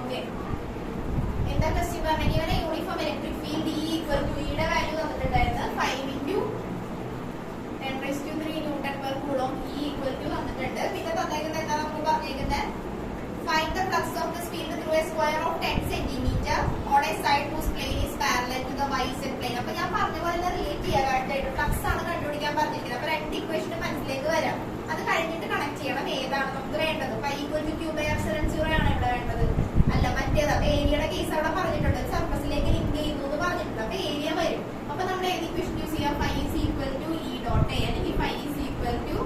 ഓക്കെ, എന്താ ക്വസ്റ്റ്യൻ പറഞ്ഞാൽ ഇവനെ uniform electric field E equal to ഇയുടെ വാല്യൂ തന്നിട്ടുണ്ടായിരുന്നു 5 × 10⁻³ newton per coulomb E equal to തന്നിട്ടുണ്ട്. പിന്നെ തന്നേക്കുന്നത് എന്താ നമ്മൾ പറഞ്ഞേക്കുന്നത്, find the flux of this field through a square of 10 cm on a side whose plane is parallel to the yz plane. അപ്പോൾ ഞാൻ പറഞ്ഞ പോലെ റിലേറ്റ് ചെയ്യാനായിട്ട് ഫ്ലക്സ് ആണ് കണ്ടുപിടിക്കാൻ പറഞ്ഞിരിക്കുന്നത്. അപ്പോൾ രണ്ട് ഇക്വേഷൻ മനസ്സിലേക്ക് വരാം, അത് കഴിഞ്ഞിട്ട് കണക്ട് ചെയ്യണം ഏതാണ് നമുക്ക് വേണ്ടത്. Pi equal to q by epsilon 0 ആണ് ഇവിടെ വേണ്ടത്, അല്ല മറ്റേത്. അപ്പൊ ഏരിയയുടെ കേസ് അവിടെ പറഞ്ഞിട്ടുണ്ട്, സർഫസിലേക്ക് ലിങ്ക് ചെയ്യുന്നു എന്ന് പറഞ്ഞിട്ടുണ്ട്. അപ്പൊ ഏരിയ വരും. അപ്പൊ നമ്മൾ ഏത് ഇക്വേഷൻ യൂസ് ചെയ്യാം, phi is equal to E dot A അല്ലെങ്കിൽ phi is equal to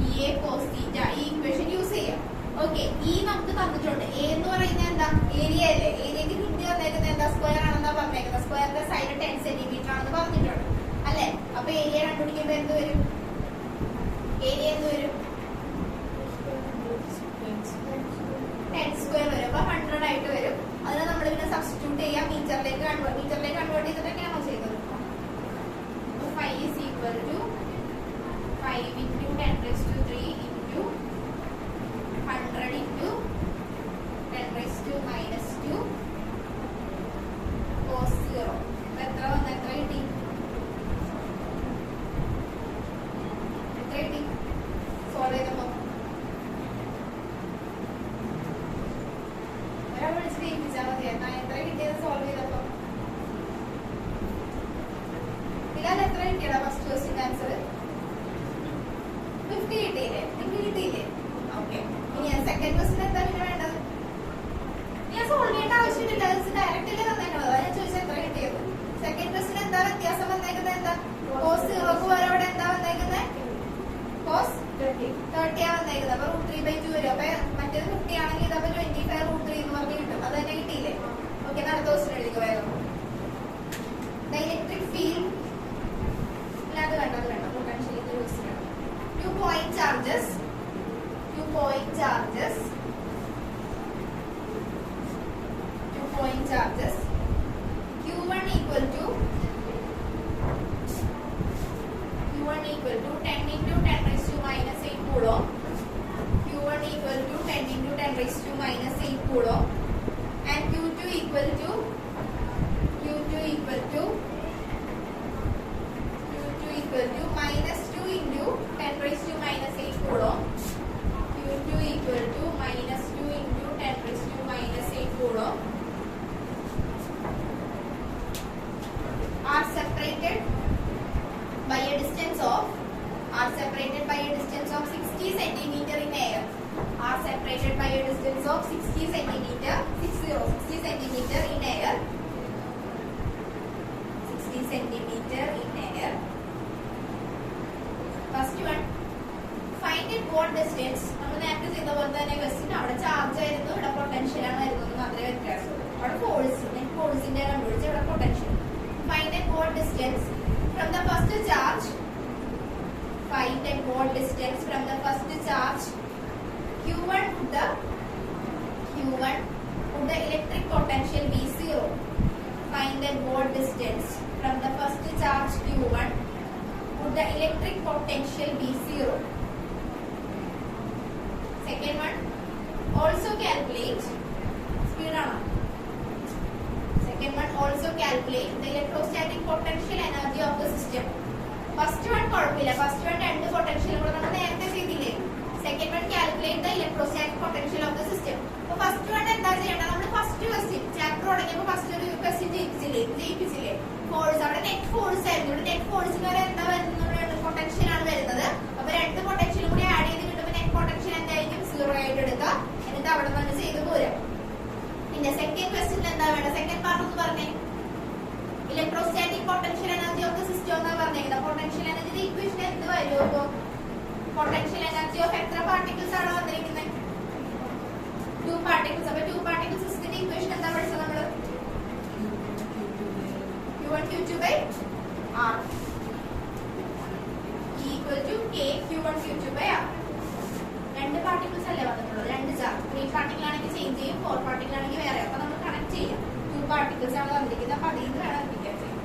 E A cos theta, ഈ ഇക്വേഷൻ യൂസ് ചെയ്യാം. ഓക്കെ, ഈ നമുക്ക് തന്നിട്ടുണ്ട്. എ എന്ന് പറയുന്നത് എന്താ, ഏരിയ അല്ലേ. ഏരിയക്ക് ഹിന്റ് തന്നേക്കുന്നത് എന്താ, സ്ക്വയർ ആണെന്നാ പറഞ്ഞേക്കുന്നത്. സ്ക്വയറിന്റെ സൈഡ് 10 cm ആണെന്ന് പറഞ്ഞിട്ടുണ്ട് അല്ലെ. അപ്പൊ ഏരിയ കണ്ടുപിടിക്കുമ്പോ എന്ത് വരും, ഏരിയ എന്ത് വരും, 10² വരും. അപ്പൊ 100 ആയിട്ട് വരും. അതിനെ നമ്മൾ പിന്നെ സബ്സ്റ്റിറ്റ്യൂട്ട് ചെയ്യാം, മീറ്ററിലേക്ക് കൺവേർട്ട് ചെയ്തിട്ട് എങ്ങനെയാണോ ചെയ്തത്. Phi is equal to 5 × 10⁻³ × 100 × 10⁻² cos 0. എത്ര വന്ന് എത്ര കിട്ടി, സോൾവ് ചെയ്തപ്പോ ഒരാൾ വിളിച്ച് ജയിപ്പിച്ചാൽ മതി. എന്നാ എത്ര കിട്ടിയത് സോൾവ് ചെയ്തപ്പോ, ബിലാൽ എത്ര കിട്ടിയടാ ഫസ്റ്റ് ക്വസ്റ്റ്യൻ ആൻസർ? 50 കിട്ടിയില്ലേ, നിങ്ങൾക്ക് കിട്ടിയില്ലേ? ഓക്കെ, ഇനി സെക്കൻഡ് ക്വസ്റ്റ്യൻ എന്താ പിന്നെ വേണ്ടത്, ഞാൻ സോൾവ് ചെയ്യേണ്ട ആവശ്യമില്ല, ഡയറക്റ്റ് അല്ലേ തന്നേക്കുന്നത്. ഞാൻ ചോദിച്ചാൽ എത്ര കിട്ടിയത്. സെക്കൻഡ് ക്വസ്റ്റ്യൻ എന്താ വ്യത്യാസം വന്നേക്കുന്നത്, എന്താ cos 0 ക്ക് വരെ അവിടെ എന്താ വന്നേക്കുന്നത്, cos 30 ആ വന്നേക്കുന്നത്. അപ്പൊ √3/2 വരും. അപ്പൊ മറ്റേത് 50 ആണെങ്കിൽ ഇതപ്പോ 25√3 എന്ന് പറഞ്ഞ് കിട്ടും. അത് തന്നെ കിട്ടിയില്ലേ. ഓക്കെ, അടുത്ത ക്വസ്റ്റ്യൻ എഴുതിക്കോ വേഗം. ഇലക്ട്രിക് ഫീൽഡ് അത് വേണ്ടത് വേണ്ട, പൊട്ടൻഷ്യൽ യൂസ് ചെയ്യണം. 2 point charges Q1 equal to 10 × 10⁻⁻8 coulomb. Q1 equal to 10 × 10⁻⁻8 coulomb and Q2 equal to -2 × -10⁻⁻8 coulomb. Q2 equal to -2 × 10⁻⁸ coulomb are separated by a distance of 60 cm in air. Are separated by a distance of 60 cm in air. 60 cm in air. First one, find at what distance. നമ്മൾ നേരത്തെ ചെയ്ത പോലെ തന്നെ question അവിടെ charge ആയിരുന്നു, ഇവിടെ potential ആണ് വരുന്നത് മാത്രമേ വ്യത്യാസമുള്ളൂ. അവിടെ ഫോഴ്സിന്റെ കണ്ടുപിടിച്ച് ഇവിടെ potential. Find at what distance from the first charge. Find at what distance from the first charge Q1 would the electric potential be 0. Find at what distance from the first charge Q1 would the electric potential be 0. Second one, also calculate speed on. Second one, also calculate the electrostatic potential energy of the system. First one കുഴപ്പമില്ല, first one രണ്ട് പൊട്ടൻഷ്യലും കൂടെ നമ്മൾ നേരത്തെ ചെയ്തില്ലേ. Second one calculate the electrostatic potential of the system. അപ്പൊ first one എന്താ ചെയ്യേണ്ടത്, നമ്മൾ ഫസ്റ്റ് ക്വസ്റ്റ്യൻ ചാപ്റ്റർ തുടങ്ങിയപ്പോൾ ഫസ്റ്റ് ഒരു ക്വസ്റ്റ്യൻ ജയിപ്പിച്ചില്ലേ ഫോഴ്സ്. അവിടെ നെറ്റ് ഫോഴ്സ് ആയിരുന്നു. ഇവിടെ നെറ്റ് ഫോഴ്സിന് വരെ എന്താ വരുന്നത്, പൊട്ടൻഷ്യൽ ആണ് വരുന്നത്. അപ്പൊ രണ്ട് പൊട്ടൻഷ്യലും കൂടി ആഡ് ചെയ്ത് കിട്ടുമ്പോൾ നെറ്റ് പൊട്ടൻഷ്യൽ എന്തായിരിക്കും, 0 ആയിട്ട് എടുക്കുക. എന്നിട്ട് അവിടെ നിന്ന് ചെയ്ത് പോരാ. പിന്നെ സെക്കൻഡ് ക്വസ്റ്റ്യനിൽ എന്താ വേണ്ട, സെക്കൻഡ് പാർട്ട് ഒന്ന് പറഞ്ഞേ. Electrostatic potential energy of the system എന്നാ പറഞ്ഞേക്കുന്നത്. പൊട്ടൻഷ്യൽ എനർജിയുടെ ഇക്വേഷൻ എന്ത് വരും, അപ്പൊ പൊട്ടൻഷ്യൽ എനർജി ഓഫ് എത്ര പാർട്ടിക്കിൾസ് ആണ് വന്നിരിക്കുന്നത്, 2 പാർട്ടിക്കിൾസ്. അപ്പൊ 2 പാർട്ടിക്കിൾ സിസ്റ്റത്തിന്റെ ഇക്വേഷൻ എന്താ പഠിച്ചത് നമ്മള്, Q1 Q2/R equal to K Q1 Q2/R. രണ്ട് പാർട്ടിക്കിൾസ് അല്ലേ വന്നിട്ടുള്ളൂ, രണ്ട് ചാർജ്. 3 പാർട്ടിക്കിൾ ആണെങ്കിൽ ചേഞ്ച് ചെയ്യും, 4 പാർട്ടിക്കിൾ ആണെങ്കിൽ വേറെ. അപ്പൊ നമ്മൾ കണക്ട് ചെയ്യാം. 2 പാർട്ടിക്കിൾസ് ആണ് വന്നിരിക്കുന്നത്. അപ്പൊ അതിൽ നിന്ന് വേണം എത്തിക്കാൻ ചെയ്യാം.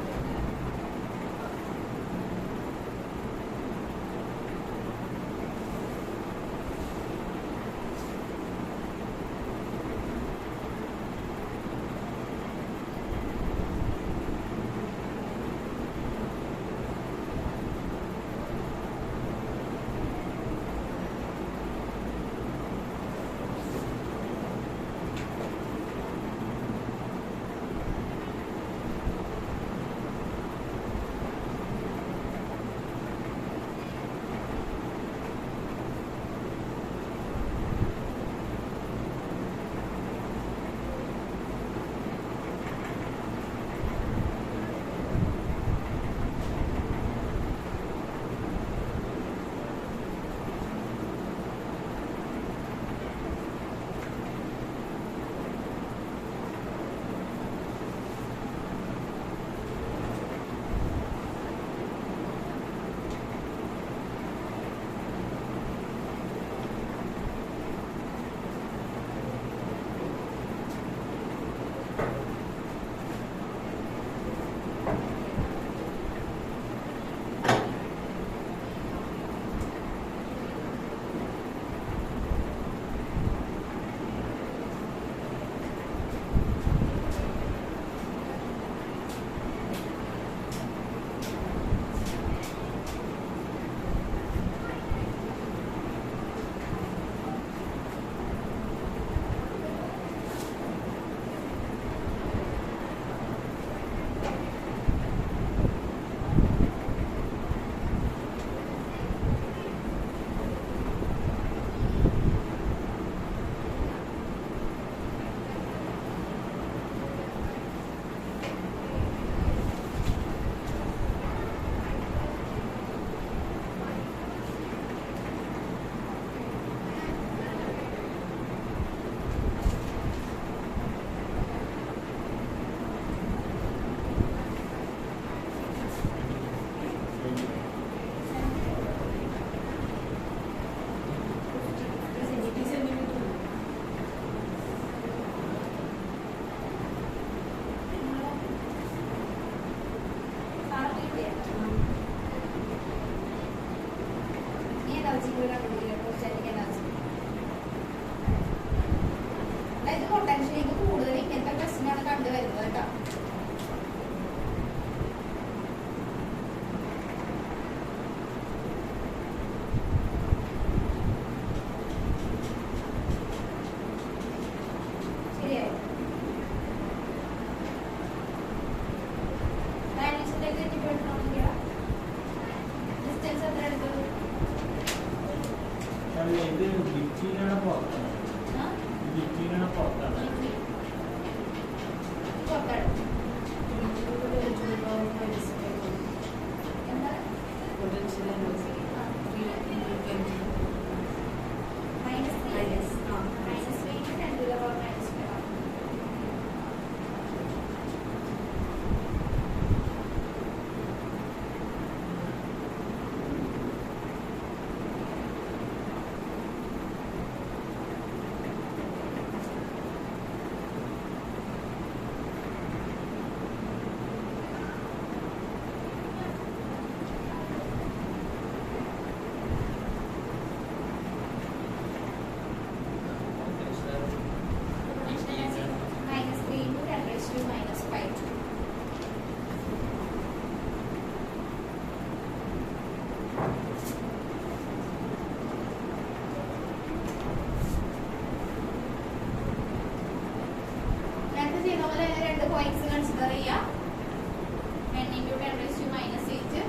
പോയിന്റ്സ് കൺസിഡർ ചെയ്യാം. 10 into 10 raised to minus 8,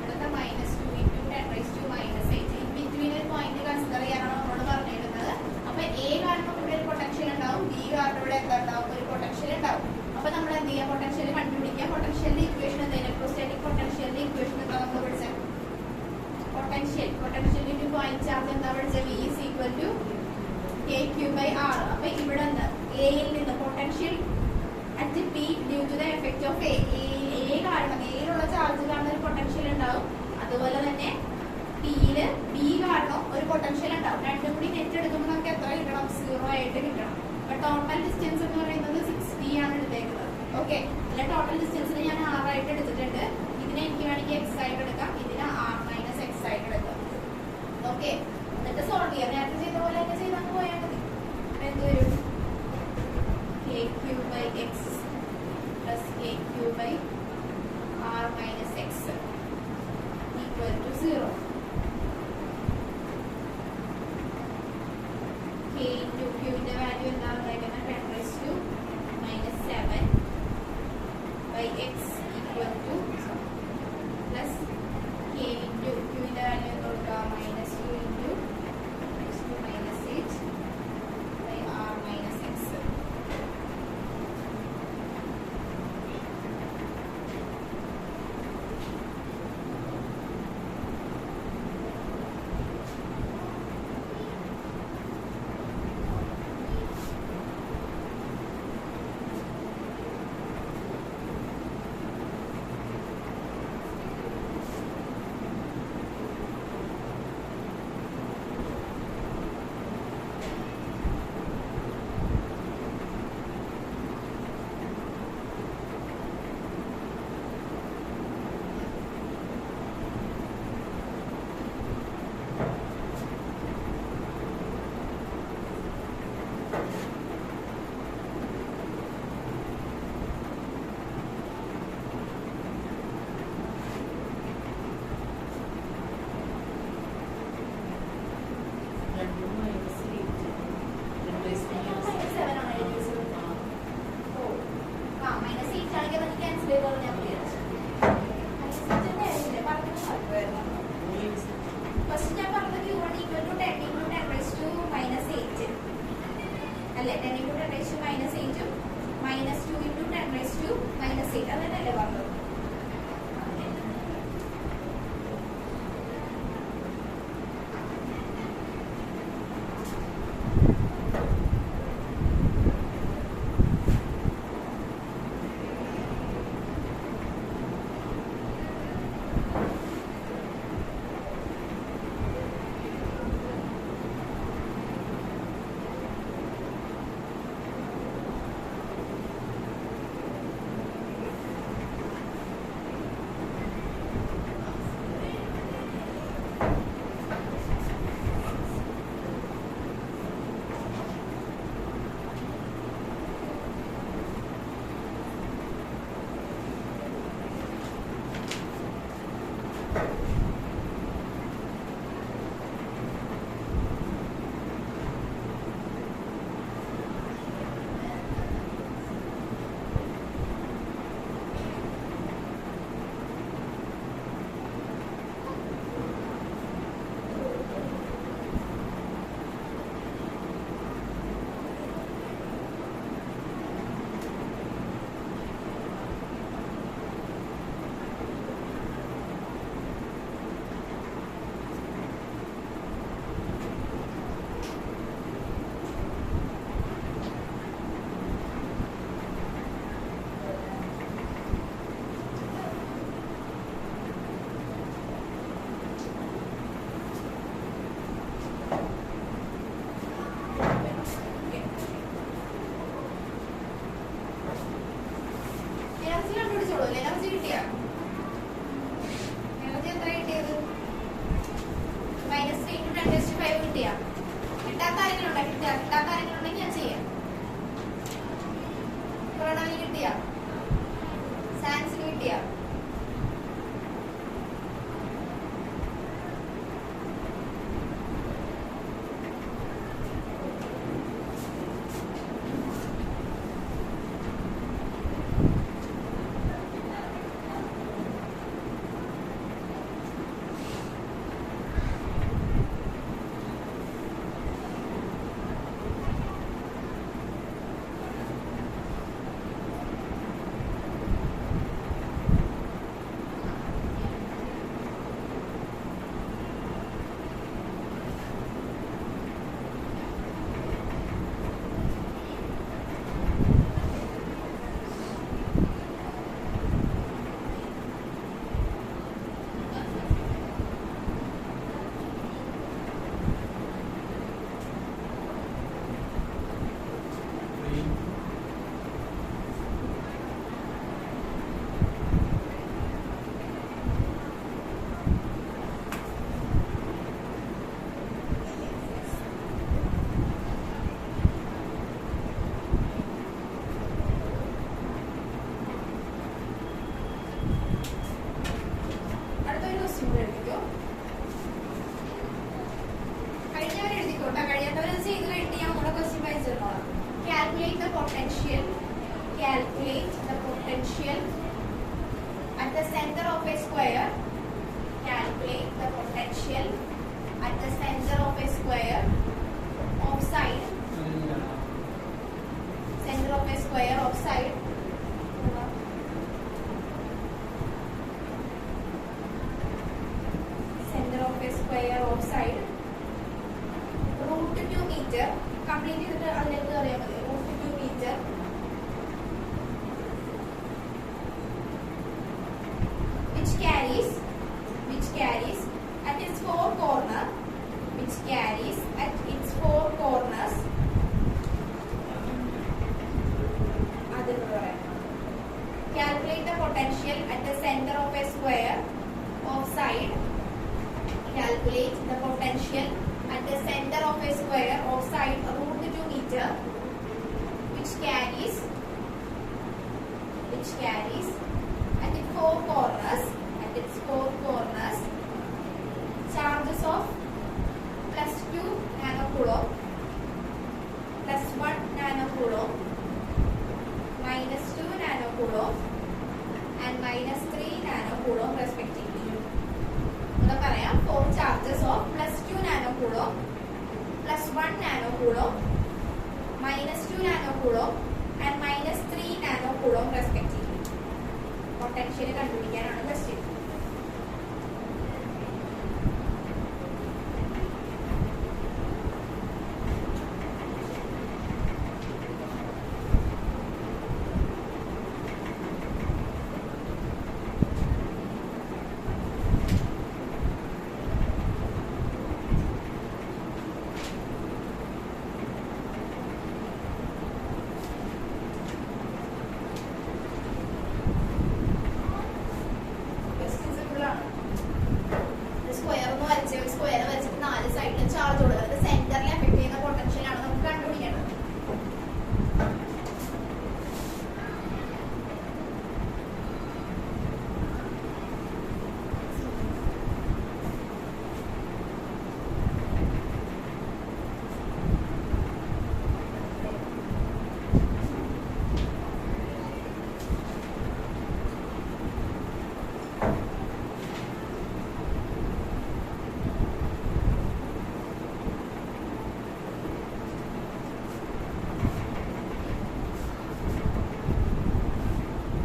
അടുത്ത -2 into 10 raised to minus 8. In between ഒരു പോയിന്റ് കൺസിഡർ ചെയ്യാനാണ് നമ്മളോട് പറഞ്ഞിരുന്നത്. അപ്പൊ എ കാരണം ഇവിടെ ഒരു പൊട്ടൻഷ്യൽ ഉണ്ടാവും, ബി കാരണം ഇവിടെ എന്താ ഉണ്ടാവും, ഒരു പൊട്ടൻഷ്യൽ ഉണ്ടാവും. അപ്പൊ നമ്മൾ എന്ത് ചെയ്യാം, പൊട്ടൻഷ്യൽ കണ്ടുപിടിക്കുക. പൊട്ടൻഷ്യലിന്റെ ഇക്വേഷൻ എന്താ, ഇലക്ട്രോസ്റ്റാറ്റിക് പൊട്ടൻഷ്യലിന്റെ ഇക്വേഷൻ എന്താ നമ്മൾ പഠിച്ചത്, പൊട്ടൻഷ്യൽ ഇൻടു പോയിന്റ് ചാർജ് എന്താ പഠിച്ചത്, V is equal to KQ by R. അപ്പൊ ഇവിടെ എന്താ, എയിൽ നിന്ന് potential at P due to the effect of A കാരണം, എയിലുള്ള ചാർജ് കാരണം ഒരു പൊട്ടൻഷ്യൽ ഉണ്ടാവും. അതുപോലെ തന്നെ പിയില് ബി കാരണം ഒരു പൊട്ടൻഷ്യൽ ഉണ്ടാവും. രണ്ടും കൂടി നെറ്റ് എടുക്കുമ്പോൾ നമുക്ക് എത്ര കിട്ടണം, 0 ആയിട്ട് കിട്ടണം. അപ്പൊ ടോട്ടൽ ഡിസ്റ്റൻസ് എന്ന് പറയുന്നത് 6D ആണ് എടുത്തേക്കുന്നത്. ഓക്കെ, അല്ല ടോട്ടൽ ഡിസ്റ്റൻസിന് ഞാൻ R ആയിട്ട് എടുത്തിട്ടുണ്ട്. ഇതിനെ എനിക്ക് വേണമെങ്കിൽ X ആയിട്ട് എടുക്കാം, ഇതിനെ R - X ആയിട്ട് എടുക്കാം. ഓക്കെ, എന്നിട്ട് സോൾവ് ചെയ്യാം. നേരത്തെ ചെയ്ത പോലെ തന്നെ ചെയ്താൽ പോയാൽ മതി. എന്ത് വരും, KQ by X plus KQ by R minus X equal to 0. K into Q ന്റെ വാല്യൂ എന്താ പറയുന്നത്, 10 raised to minus 7 by X equal to plus K into Q ന്റെ വാല്യൂ കൊടുക്കുക, -2 into 10 raised to minus 8 by R minus X. അല്ലേ, 10 into 10 raised to minus 8 -2 into 10 raised to minus 8 അതല്ലേ പറഞ്ഞത്. Energy കിട്ടിയ energy എത്ര കിട്ടിയത്, -3 into 10 raised to 5 കിട്ടിയ. കിട്ടാത്ത ആരെങ്കിലും ഞാൻ ചെയ്യാം. പ്രണവിന് കിട്ടിയ, സാൻസിന് കിട്ടിയ, potential. Calculate the potential at the center of a square. Calculate the potential at the center of a square of side. Center of a square of side. Center of a square of side. Root 2 meter. Complete ചെയ്തിട്ട് അതിലേക്ക് അറിയാൻ മതി. Root 2 meter. Which carries at its four corners. Which carries at its four corners. Calculate the potential at the center of a square of side. Calculate the potential at the center of a square of side root 2 meter, which carries at its four corners charges of plus 2 nanocoulomb, plus 1 nanocoulomb, minus 2 nanocoulomb and minus 3 nanocoulomb respectively. Four charges of plus 2 nanocoulomb, plus 1 nanocoulomb, minus 2 nanocoulomb and minus 3 nanocoulomb respectively. Potential കണ്ടുപിടിക്കാനാണ് question.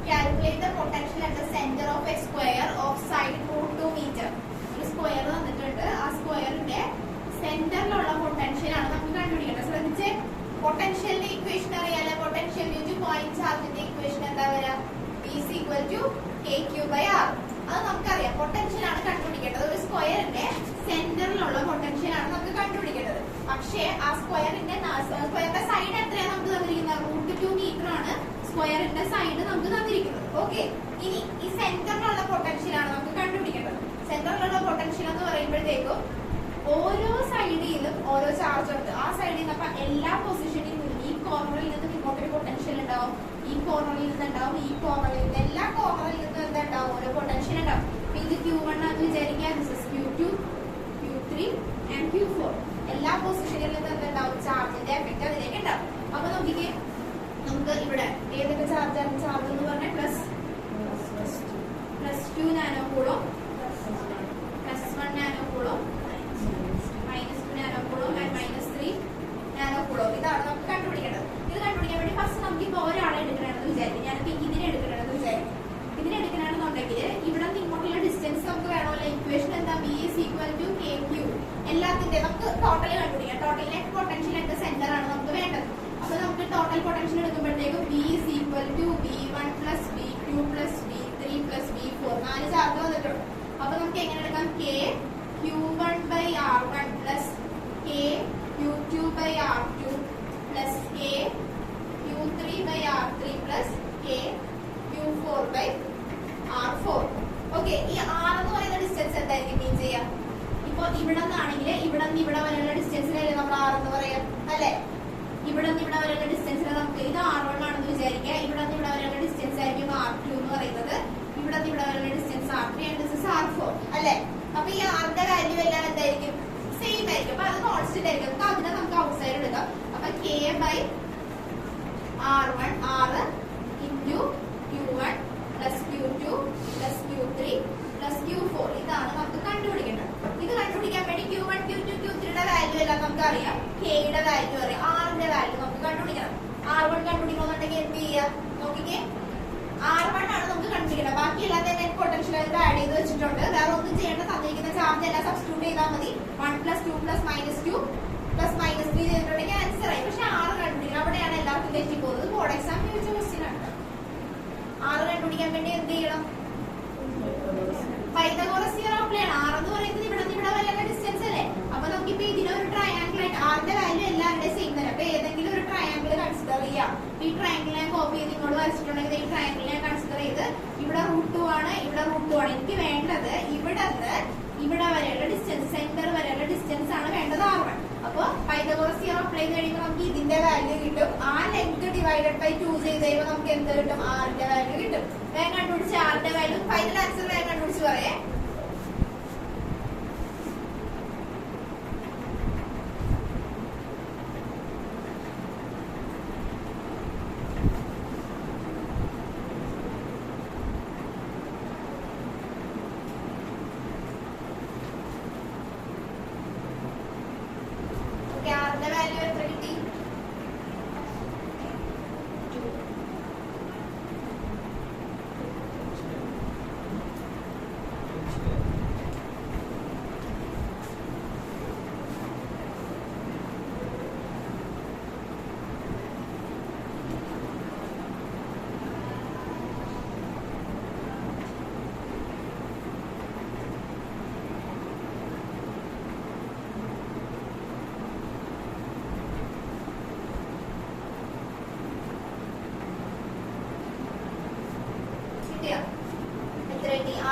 Calculate the potential at the center of a square of side root 2 meter. ഒരു square തന്നിട്ടുണ്ട്. ആ സ്ക്വയറിന്റെ സെന്ററിലുള്ള potential ആണ് നമുക്ക് കണ്ടുപിടിക്കേണ്ടത്. ശ്രദ്ധിച്ച്, പൊട്ടൻഷ്യലിന്റെ equation അറിയാലോ. Potential due two point ചാർജിന്റെ ഇക്വേഷൻ എന്താ വരാ? P is equal to KQ/R. അത് നമുക്കറിയാം. പൊട്ടൻഷ്യൽ ആണ് കണ്ടുപിടിക്കേണ്ടത്. ഒരു സ്ക്വയറിന്റെ സെന്ററിലുള്ള പൊട്ടൻഷ്യൽ ആണ് നമുക്ക് കണ്ടുപിടിക്കേണ്ടത്. പക്ഷേ ആ സ്ക്വയറിന്റെ സൈഡ് എത്രയാണ് നമുക്ക് തന്നിരിക്കുന്നത്? root 2 മീറ്റർ ആണ് സ്ക്വയറിന്റെ സൈഡ് നമുക്ക് തന്നിരിക്കുന്നത്. ഓക്കെ, ഇനി ഈ സെന്ററിലുള്ള പൊട്ടൻഷ്യൽ ആണ് നമുക്ക് കണ്ടുപിടിക്കേണ്ടത്. സെന്ററിലുള്ള പൊട്ടൻഷ്യൽ എന്ന് പറയുമ്പോഴത്തേക്കും ഓരോ സൈഡിലും ഓരോ ചാർജ് ഉണ്ട്. ആ സൈഡിൽ നിന്ന് അപ്പൊ എല്ലാ പൊസിഷനിൽ നിന്നും ഈ കോർണറിൽ നിന്ന് ഇങ്ങോട്ടൊരു പൊട്ടൻഷ്യൽ ഉണ്ടാവും, ഈ കോർണറിൽ നിന്ന് ഉണ്ടാവും, ഈ കോർണറിൽ നിന്ന് എല്ലാ കോർണറിൽ നിന്നും എന്താണ്ടാവും? ഓരോ പൊട്ടൻഷ്യൽ ഉണ്ടാവും. ഇത് Q1 ആണെന്ന് വിചാരിക്കാം. Q2, Q3 and Q4. എല്ലാ പൊസിഷനിൽ നിന്ന് എന്താണ്ടാവും? ചാർജിന്റെ എഫക്ട് അതിലേക്ക് ഉണ്ടാവും. അപ്പൊ നമുക്ക് ഇവിടെ ഏതൊക്കെ ചാർജാണ്? ചാർജ് എന്ന് പറഞ്ഞാൽ plus 2 nanocoulomb, plus 1 nanocoulomb, minus 2 nanocoulomb and minus 3 nanocoulomb. ഇതാണ് നമുക്ക് കണ്ടുപിടിക്കേണ്ടത്. ഇത് കണ്ടുപിടിക്കാൻ വേണ്ടി ഫസ്റ്റ് നമുക്ക് ഇപ്പോൾ ഒരാളെ എടുക്കണമെന്ന് വിചാരിക്കും. ഞാനിപ്പോൾ ഇതിനെ എടുക്കണമെന്ന് വിചാരിക്കും. ഇതിനെ എടുക്കണമെന്നുണ്ടെങ്കിൽ ഇവിടെ ഇങ്ങോട്ടുള്ള ഡിസ്റ്റൻസ് നമുക്ക് വേണമല്ലോ. ഇക്വേഷൻ എന്താ? B is equal to KQ. എല്ലാത്തിന്റെ നമുക്ക് ടോട്ടൽ കണ്ടുപിടിക്കാം. Total net potential at centre ആണ് നമുക്ക് വേണ്ടത്. അപ്പൊ നമുക്ക് ടോട്ടൽ പൊട്ടൻഷ്യൽ എടുക്കുമ്പോഴത്തേക്കും B is equal to V1 plus V2 plus V3 plus V4. 4 charge വന്നിട്ടുണ്ട്. അപ്പൊ നമുക്ക് എങ്ങനെ എടുക്കാം? K Q1/R1 plus K Q2/R2 plus K Q3/R3 plus K Q4/R4. Okay, ഈ R എന്ന് പറയുന്ന ഡിസ്റ്റൻസ് എന്തായിരിക്കും മീൻ ചെയ്യാം? ഇപ്പൊ ഇവിടെ നിന്നാണെങ്കിൽ ഇവിടെ നിന്ന് ഇവിടെ വരെയുള്ള ഡിസ്റ്റൻസിനല്ലേ നമ്മൾ R എന്ന് പറയാം, അല്ലെ? ഇവിടെ നിന്ന് ഇവിടെ വരെയുള്ള ഡിസ്റ്റൻസിന് നമുക്ക് ഇത് R1 ആണെന്ന് വിചാരിക്കുക. ഇവിടെ നിന്ന് ഇവിടെ വരെയുള്ള ഡിസ്റ്റൻസ് ആയിരിക്കും R2 എന്ന് പറയുന്നത്. ഇവിടെ നിന്ന് ഇവിടെ വരെയുള്ള distance R3 and this is R4, അല്ലെ? അപ്പൊ ഈ R ന്റെ വാല്യൂ എല്ലാം എന്തായിരിക്കും? സെയിം ആയിരിക്കും. അപ്പൊ അത് കോൺസ്റ്റന്റ് ആയിരിക്കും. നമുക്ക് അതിനെ നമുക്ക് ഔട്ട്സൈഡ് എടുക്കാം. അപ്പൊ K by R1 R into Q1 plus Q2 plus Q3 plus Q4 ഇതാണ് നമുക്ക് കണ്ടുപിടിക്കേണ്ടത്. ഇത് കണ്ടുപിടിക്കാൻ വേണ്ടി Q1 Q2 Q3 യുടെ വാല്യൂ എല്ലാം നമുക്ക് അറിയാം, K യുടെ വാല്യൂ അറിയാം, R ന്റെ വാല്യൂ നമുക്ക് കണ്ടുപിടിക്കണം. R1 കണ്ടുപിടിക്കണമെന്നുണ്ടെങ്കിൽ എന്ത് ചെയ്യുക നോക്കിക്കേ, R1 ആണ് നമുക്ക് കണ്ടുപിടിക്കണം. ബാക്കി എല്ലാത്തിനും നെറ്റ് പൊട്ടൻഷ്യൽ ആയിട്ട് ആഡ് ചെയ്ത് വെച്ചിട്ടുണ്ട്. വേറെ ഒന്നും ചെയ്യേണ്ട, തന്നിരിക്കുന്ന ചാർജ് എല്ലാം സബ്സ്റ്റിറ്റ്യൂട്ട് ചെയ്താൽ മതി. 1 + 2 + -2 + -3 ചെയ്തിട്ടുണ്ടെങ്കിൽ ആൻസർ ആയി. പക്ഷെ R കണ്ടുപിടിക്കണം, അവിടെയാണ് എല്ലാവർക്കും തെറ്റി പോകുന്നത്. ബോർഡ് എക്സാം ചോദിച്ച ക്വസ്റ്റ്യൻ ആണ്. R കണ്ടുപിടിക്കാൻ വേണ്ടി എന്ത് ചെയ്യണം? പൈതഗോറസ് തിയറം അപ്ലൈ ആണ്. R എന്ന് പറയുന്നത് ഇവിടെ നിന്ന് ഇവിടെ വരെയുള്ള ഡിസ്റ്റൻസ് അല്ലേ. അപ്പൊ നമുക്കിപ്പോ ഇതിനൊരു ട്രയാങ്കിൾ ആയിട്ട് R ന്റെ വാല്യൂ എല്ലാവരുടെയും സെയിം തന്നെ. അപ്പൊ ഏതെങ്കിലും ഒരു ട്രയാങ്കിൾ കൺസിഡർ ചെയ്യാം. ഈ ട്രയാങ്കിൾ ഞാൻ കോപ്പി ചെയ്ത് ഇങ്ങോട്ട് വരച്ചിട്ടുണ്ടെങ്കിൽ ഈ ട്രയാങ്കിൾ ഞാൻ കൺസിഡർ ചെയ്ത് ഇവിടെ √2 ആണ്, ഇവിടെ √2 ആണ്. എനിക്ക് വേണ്ടത് ഇവിടെ വരെയുള്ള ഡിസ്റ്റൻസ്, സെന്റർ വരെയുള്ള ഡിസ്റ്റൻസ് ആണ് വേണ്ടത് R1. അപ്പൊ പൈതഗോറസ് തിയറം അപ്ലൈ ചെയ്ത് കഴിയുമ്പോൾ നമുക്ക് ഇതിന്റെ വാല്യൂ കിട്ടും. ആ ലെങ്ത് ഡിവൈഡഡ് ബൈ 2 ചെയ്ത് കഴിയുമ്പോൾ നമുക്ക് എന്ത് കിട്ടും? R ന്റെ വാല്യൂ കിട്ടും. വേഗം കണ്ടുപിടിച്ച് R ന്റെ വാല്യൂ, ഫൈനൽ ആൻസർ വേഗം കണ്ടുപിടിച്ച് പറയേ. R ന്റെ വാല്യൂ എത്ര കിട്ടി?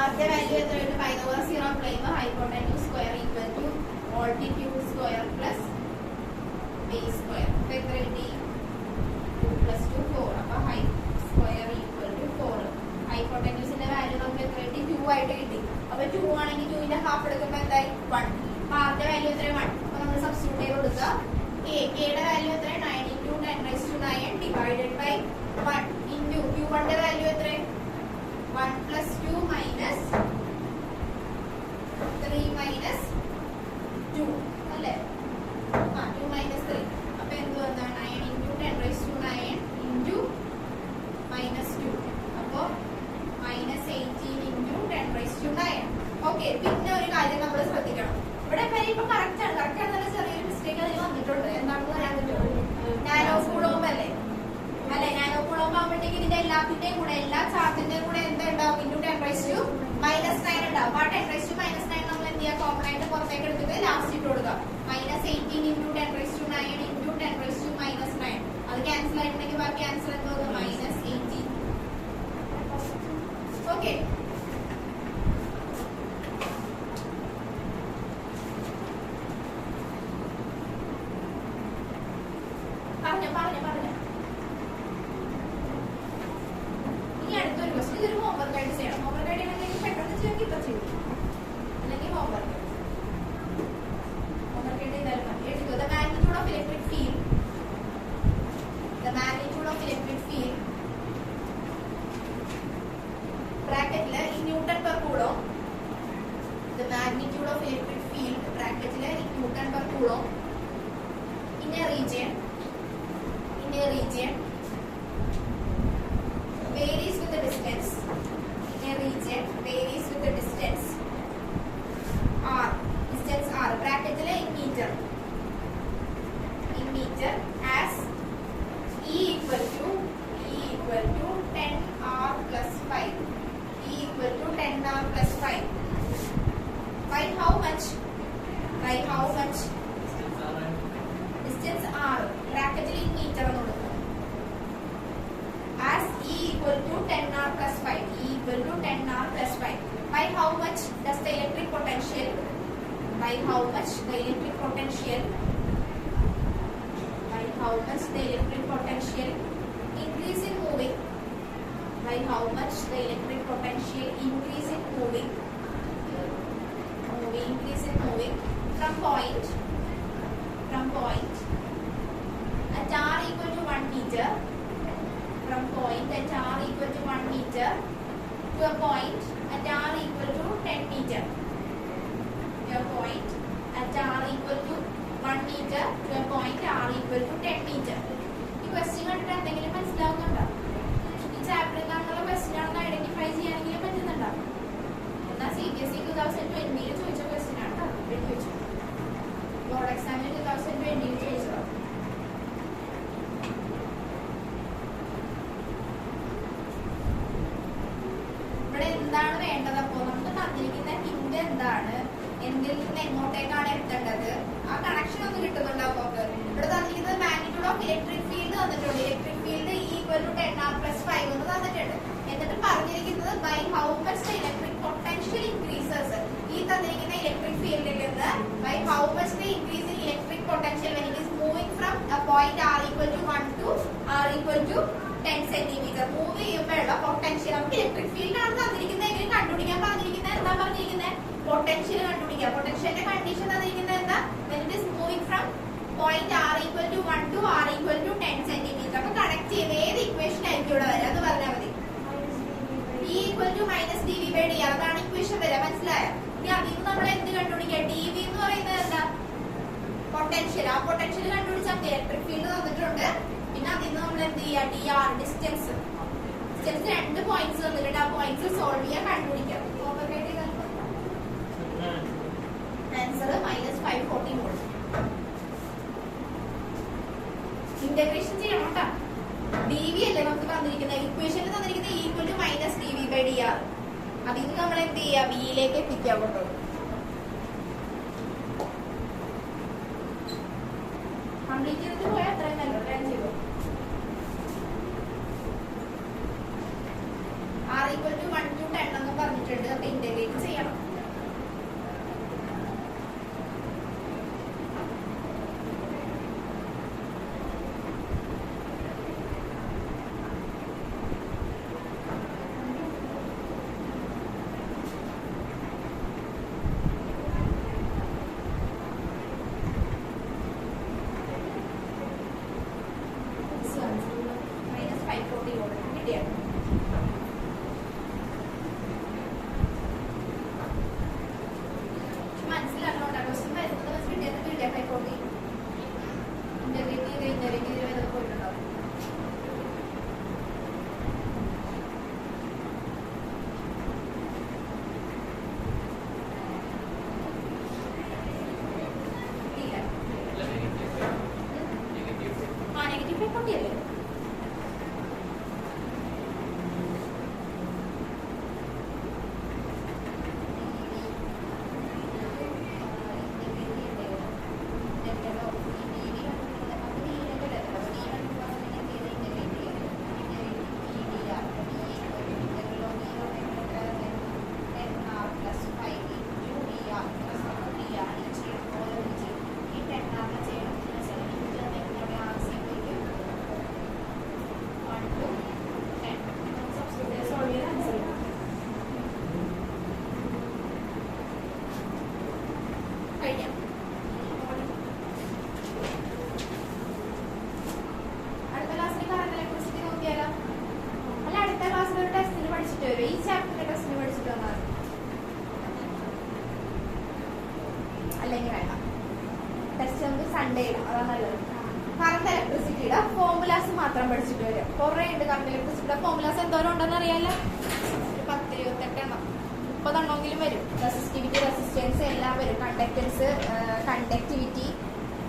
R ന്റെ വാല്യൂ എത്ര കിട്ടും? പൈതഗോറസ് തിയറം അപ്ലൈ ചെയ്യുമ്പോൾ hypotenuse square equal to altitude square plus base square. അപ്പൊ എത്ര കിട്ടി? 2 + 2 4. അപ്പൊ ഹൈറ്റ് സ്ക്വയർ ഈക്വൽ ടു 4. ഹൈപ്പോട്ടന്യൂസിന്റെ വാല്യൂ നമുക്ക് എത്ര കിട്ടി? 2 ആയിട്ട് കിട്ടി. അപ്പൊ 2 ആണെങ്കിൽ 2 ന്റെ ഹാഫ് എടുക്കുമ്പോൾ എന്തായി? 1. അപ്പൊ R ന്റെ വാല്യൂ എത്ര? 1. അപ്പൊ നമ്മൾ സബ്സ്റ്റിറ്റ്യൂട്ട് ചെയ്ത് കൊടുക്കുക. K യുടെ വാല്യൂ എത്ര? 9 × 10⁻9 ഡിവൈഡഡ് ബൈ 1 ഇൻറ്റു Q1 ന്റെ വാല്യൂ എത്ര? 1 + 2 - 3 - 2 അല്ലേ? 2 - 3. അപ്പൊ എന്ത് വന്നാ? 9 × 10⁻9 ഇൻറ്റു -2. അപ്പൊ -18 × 10⁻9. ഓക്കെ, പിന്നെ ഒരു കാര്യം നമ്മൾ ശ്രദ്ധിക്കണം. ഇവിടെ വരെ ഇപ്പൊ കറക്റ്റ് ആണ്. കറക്റ്റ് ആണെന്നുള്ള ചെറിയൊരു മിസ്റ്റേക്ക് അതിൽ വന്നിട്ടുണ്ട്. എന്താണെന്ന് പറയാൻ പറ്റുമോ? നാനോ കൂളോം അല്ലേ? നാനോ കൂളോം ആകുമ്പോഴത്തേക്ക് ഇതിന്റെ എല്ലാത്തിന്റെയും കൂടെ, എല്ലാ ചാർജിന്റെയും കൂടെ എന്താ ഉണ്ടാവും? × 10⁻9 ഉണ്ടാവും. ആ 10⁻9 നമ്മൾ എന്ത് ചെയ്യുക? കോമൺ ആയിട്ട് പുറത്തേക്ക് എടുത്തിട്ട് ലാസ്റ്റ് ഇട്ട് കൊടുക്കുക. -18 × 10⁻9 × 10⁻9. അത് ക്യാൻസൽ ആയിട്ടുണ്ടെങ്കിൽ ബാക്കി ആൻസർ എന്തോ? -18. ഓക്കെ, പറഞ്ഞു. ഇനി അടുത്തൊരു ക്വസ്റ്റ്യൻ. ഇതൊരു ഹോംവർക്ക് ആയിട്ട് ചെയ്യണം. ഹോംവർക്ക് ആയിട്ട് ചെയ്യണമെങ്കിൽ പെട്ടെന്ന് ചെയ്യാമെങ്കിൽ ഇപ്പൊ ചെയ്യും, അല്ലെങ്കിൽ ഹോംവർക്ക് ആയിട്ട് ചെയ്താലും മതി. എടുക്കുക. The magnitude of electric field. ബ്രാക്കറ്റില് ഈ newton per coulomb. The magnitude of electric field ബ്രാക്കറ്റില് ഈ newton per coulomb in a region varies with the distance. In a region varies with the distance r. Distance r ബ്രാക്കറ്റിലെ in meter as E equal to 10r plus 5. E equal to 10r plus 5. Find how much? Distance r ബ്രാക്കറ്റിൽ in meter എന്ന് കൊടുക്കുക. As E equal to 10r plus 5. E equal to 10r plus 5. By how much does the electric potential? By how much the electric potential increase in moving? By how much the electric potential increase in moving from point at r equal to 1 meter from point at r equal to 1 meter to a point at r equal to 10 meter. A point at r equal to 1 meter to a point r equal to 10 meter. ഈ question കണ്ടിട്ട് എന്തെങ്കിലും മനസ്സിലാവുന്നുണ്ടോ? ഈ ചാപ്റ്ററിൽ നിന്നുള്ള question ആണെന്ന് identify ചെയ്യാനെങ്കിലും പറ്റുന്നുണ്ടോ? എന്നാൽ CBSE 2020 ചോദിച്ച ക്വസ്റ്റ്യൻ ആണ് കേട്ടോ. ചോദിച്ചു ബോർഡ് എക്സാമിന് 2020 ചോദിച്ചത്. ഇവിടെ എന്താണ് വേണ്ടത്? അപ്പോൾ നമുക്ക് തന്നിരിക്കുന്ന ഹിന്റ് എന്താണ്, എന്തിൽ നിന്ന് എങ്ങോട്ടേക്കാണ് എത്തേണ്ടത്, ആ കണക്ഷൻ ഒന്ന് കിട്ടുന്നുണ്ടാവും നമുക്ക്. ഇവിടെ തന്നിരിക്കുന്നത് മാഗ്നിറ്റ്യൂഡ് ഓഫ് ഇലക്ട്രിക് ഫീൽഡ് തന്നിട്ടുണ്ട്. Electric field equal to 10r+5 എന്ന് തന്നിട്ടുണ്ട്. എന്നിട്ട് പറഞ്ഞിരിക്കുന്നത് by how much the electric potential increases. ഈ തന്നിരിക്കുന്ന ഇലക്ട്രിക് ഫീൽഡിൽ നിന്ന് by how much the increase in electric potential when it is moving from a point r equal to 1 to r equal to 10 centimeter. Move ചെയ്യുമ്പോഴുള്ള potential നമുക്ക് electric field ആണ് തന്നിരിക്കുന്നത്. എങ്ങനെ കണ്ടുപിടിക്കാൻ പറഞ്ഞിരിക്കുന്നത്? എന്താ പറഞ്ഞിരിക്കുന്നത്? പൊട്ടൻഷ്യൽ കണ്ടുപിടിക്കുക. പൊട്ടൻഷ്യലിന്റെ കണ്ടീഷൻ തന്നിരിക്കുന്നത് എന്താ? when it is moving from point r equal to 1 to r equal to 10 centimeter. അപ്പൊ കണക്ട് ചെയ്യുന്ന ഏത് ഇക്വേഷൻ ആയിരിക്കും ഇവിടെ വരിക? അത് പറഞ്ഞാൽ മതി. E equal to minus dv by dr. അതാണ് ഇക്വേഷൻ വരിക. മനസ്സിലായോ? ഇനി അതിൽ നിന്ന് നമ്മൾ എന്ത് കണ്ടുപിടിക്കുക? dv എന്ന് പറയുന്നത് എന്താ? പൊട്ടൻഷ്യൽ. ആ പൊട്ടൻഷ്യൽ കണ്ടുപിടിച്ചാൽ ഇലക്ട്രിക് ഫീൽഡ് തന്നിട്ടുണ്ട്. പിന്നെ അതിൽ നിന്ന് നമ്മൾ എന്ത് ചെയ്യുക? dr distance. ഡിസ്റ്റൻസ് 2 പോയിന്റ്സ് തന്നിട്ടുണ്ട്. ആ പോയിന്റ്സ് സോൾവ് ചെയ്യാൻ കണ്ടുപിടിക്കാം. Answer -540 volt. ഇന്റഗ്രേഷൻ ചെയ്യണം കേട്ടോ. dv അല്ലേ നമുക്ക് തന്നിരിക്കുന്ന ഇക്വേഷനിൽ തന്നിരിക്കുന്ന equal to minus dv by dr. അതിൽ നിന്ന് നമ്മൾ എന്ത് ചെയ്യുക? b യിലേക്ക് എത്തിക്കാൻ കേട്ടോ. കംപ്ലീറ്റ് ചെയ്തിട്ട് പോയാൽ അത്രയും നല്ല പ്ലാൻ ചെയ്തു. r equal to 1 to 10 എന്ന് പറഞ്ഞിട്ടുണ്ട്. അപ്പൊ ഇന്റഗ്രേറ്റ് ചെയ്യണം. -540 വോൾട്ട് കിട്ടിയാണ്. മനസ്സിലാക്കണോട്ടോ. ക്വസ്റ്റ്യൻ വരുന്നത് കിട്ടിയത് 540. ഇന്റഗ്രേറ്റ് ചെയ്ത് വരുന്നത് പോയിട്ടുണ്ടാവും. നെഗറ്റീവ് 540 അല്ലേ? അടുത്ത ക്ലാസ്സിൽ കറണ്ട് ഇലക്ട്രിസിറ്റി നോക്കിയാലോ? അല്ല, അടുത്ത ക്ലാസ്സിൽ ഒരു ടെസ്റ്റിന് പഠിച്ചിട്ട് വരും. ഈ ചാപ്റ്ററിന്റെ ടെസ്റ്റിന് പഠിച്ചിട്ട് വന്നാൽ അല്ലെങ്കിൽ വേണ്ട. ടെസ്റ്റ് നമുക്ക് സൺഡേ ഇടാം. അതാണ് നല്ലത്. കറണ്ട് ഇലക്ട്രിസിറ്റിയുടെ ഫോർമുലാസ് മാത്രം പഠിച്ചിട്ട് വരും. കുറേ ഉണ്ട് കറണ്ട് ഇലക്ട്രിസിറ്റിയുടെ ഫോർമുലാസ്. എന്തോരം ഉണ്ടെന്ന് അറിയാലോ? ഒരു 10-28 എണ്ണം 30 എണ്ണമെങ്കിലും വരും. റെസിസ്റ്റിവിറ്റി, റെസിസ്റ്റൻസ് എല്ലാം വരും. കണ്ടക്ടൻസ്, കണ്ടക്ടിവിറ്റി,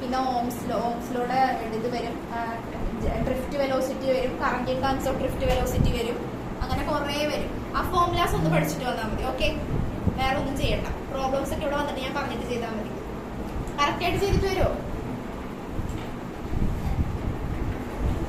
പിന്നെ ഓംസിലൂടെ ഇത് വരും. ഡ്രിഫ്റ്റ് വെലോസിറ്റി വരും. Current in terms of drift velocity വരും. അങ്ങനെ കുറേ വരും. ആ ഫോർമുലാസ് ഒന്ന് പഠിച്ചിട്ട് വന്നാൽ മതി. ഓക്കെ, വേറെ ഒന്നും ചെയ്യണ്ട. പ്രോബ്ലംസ് ഒക്കെ ഇവിടെ വന്നിട്ട് ഞാൻ പറഞ്ഞിട്ട് ചെയ്താൽ മതി. കറക്റ്റായിട്ട് ചെയ്തിട്ട് വരുമോ?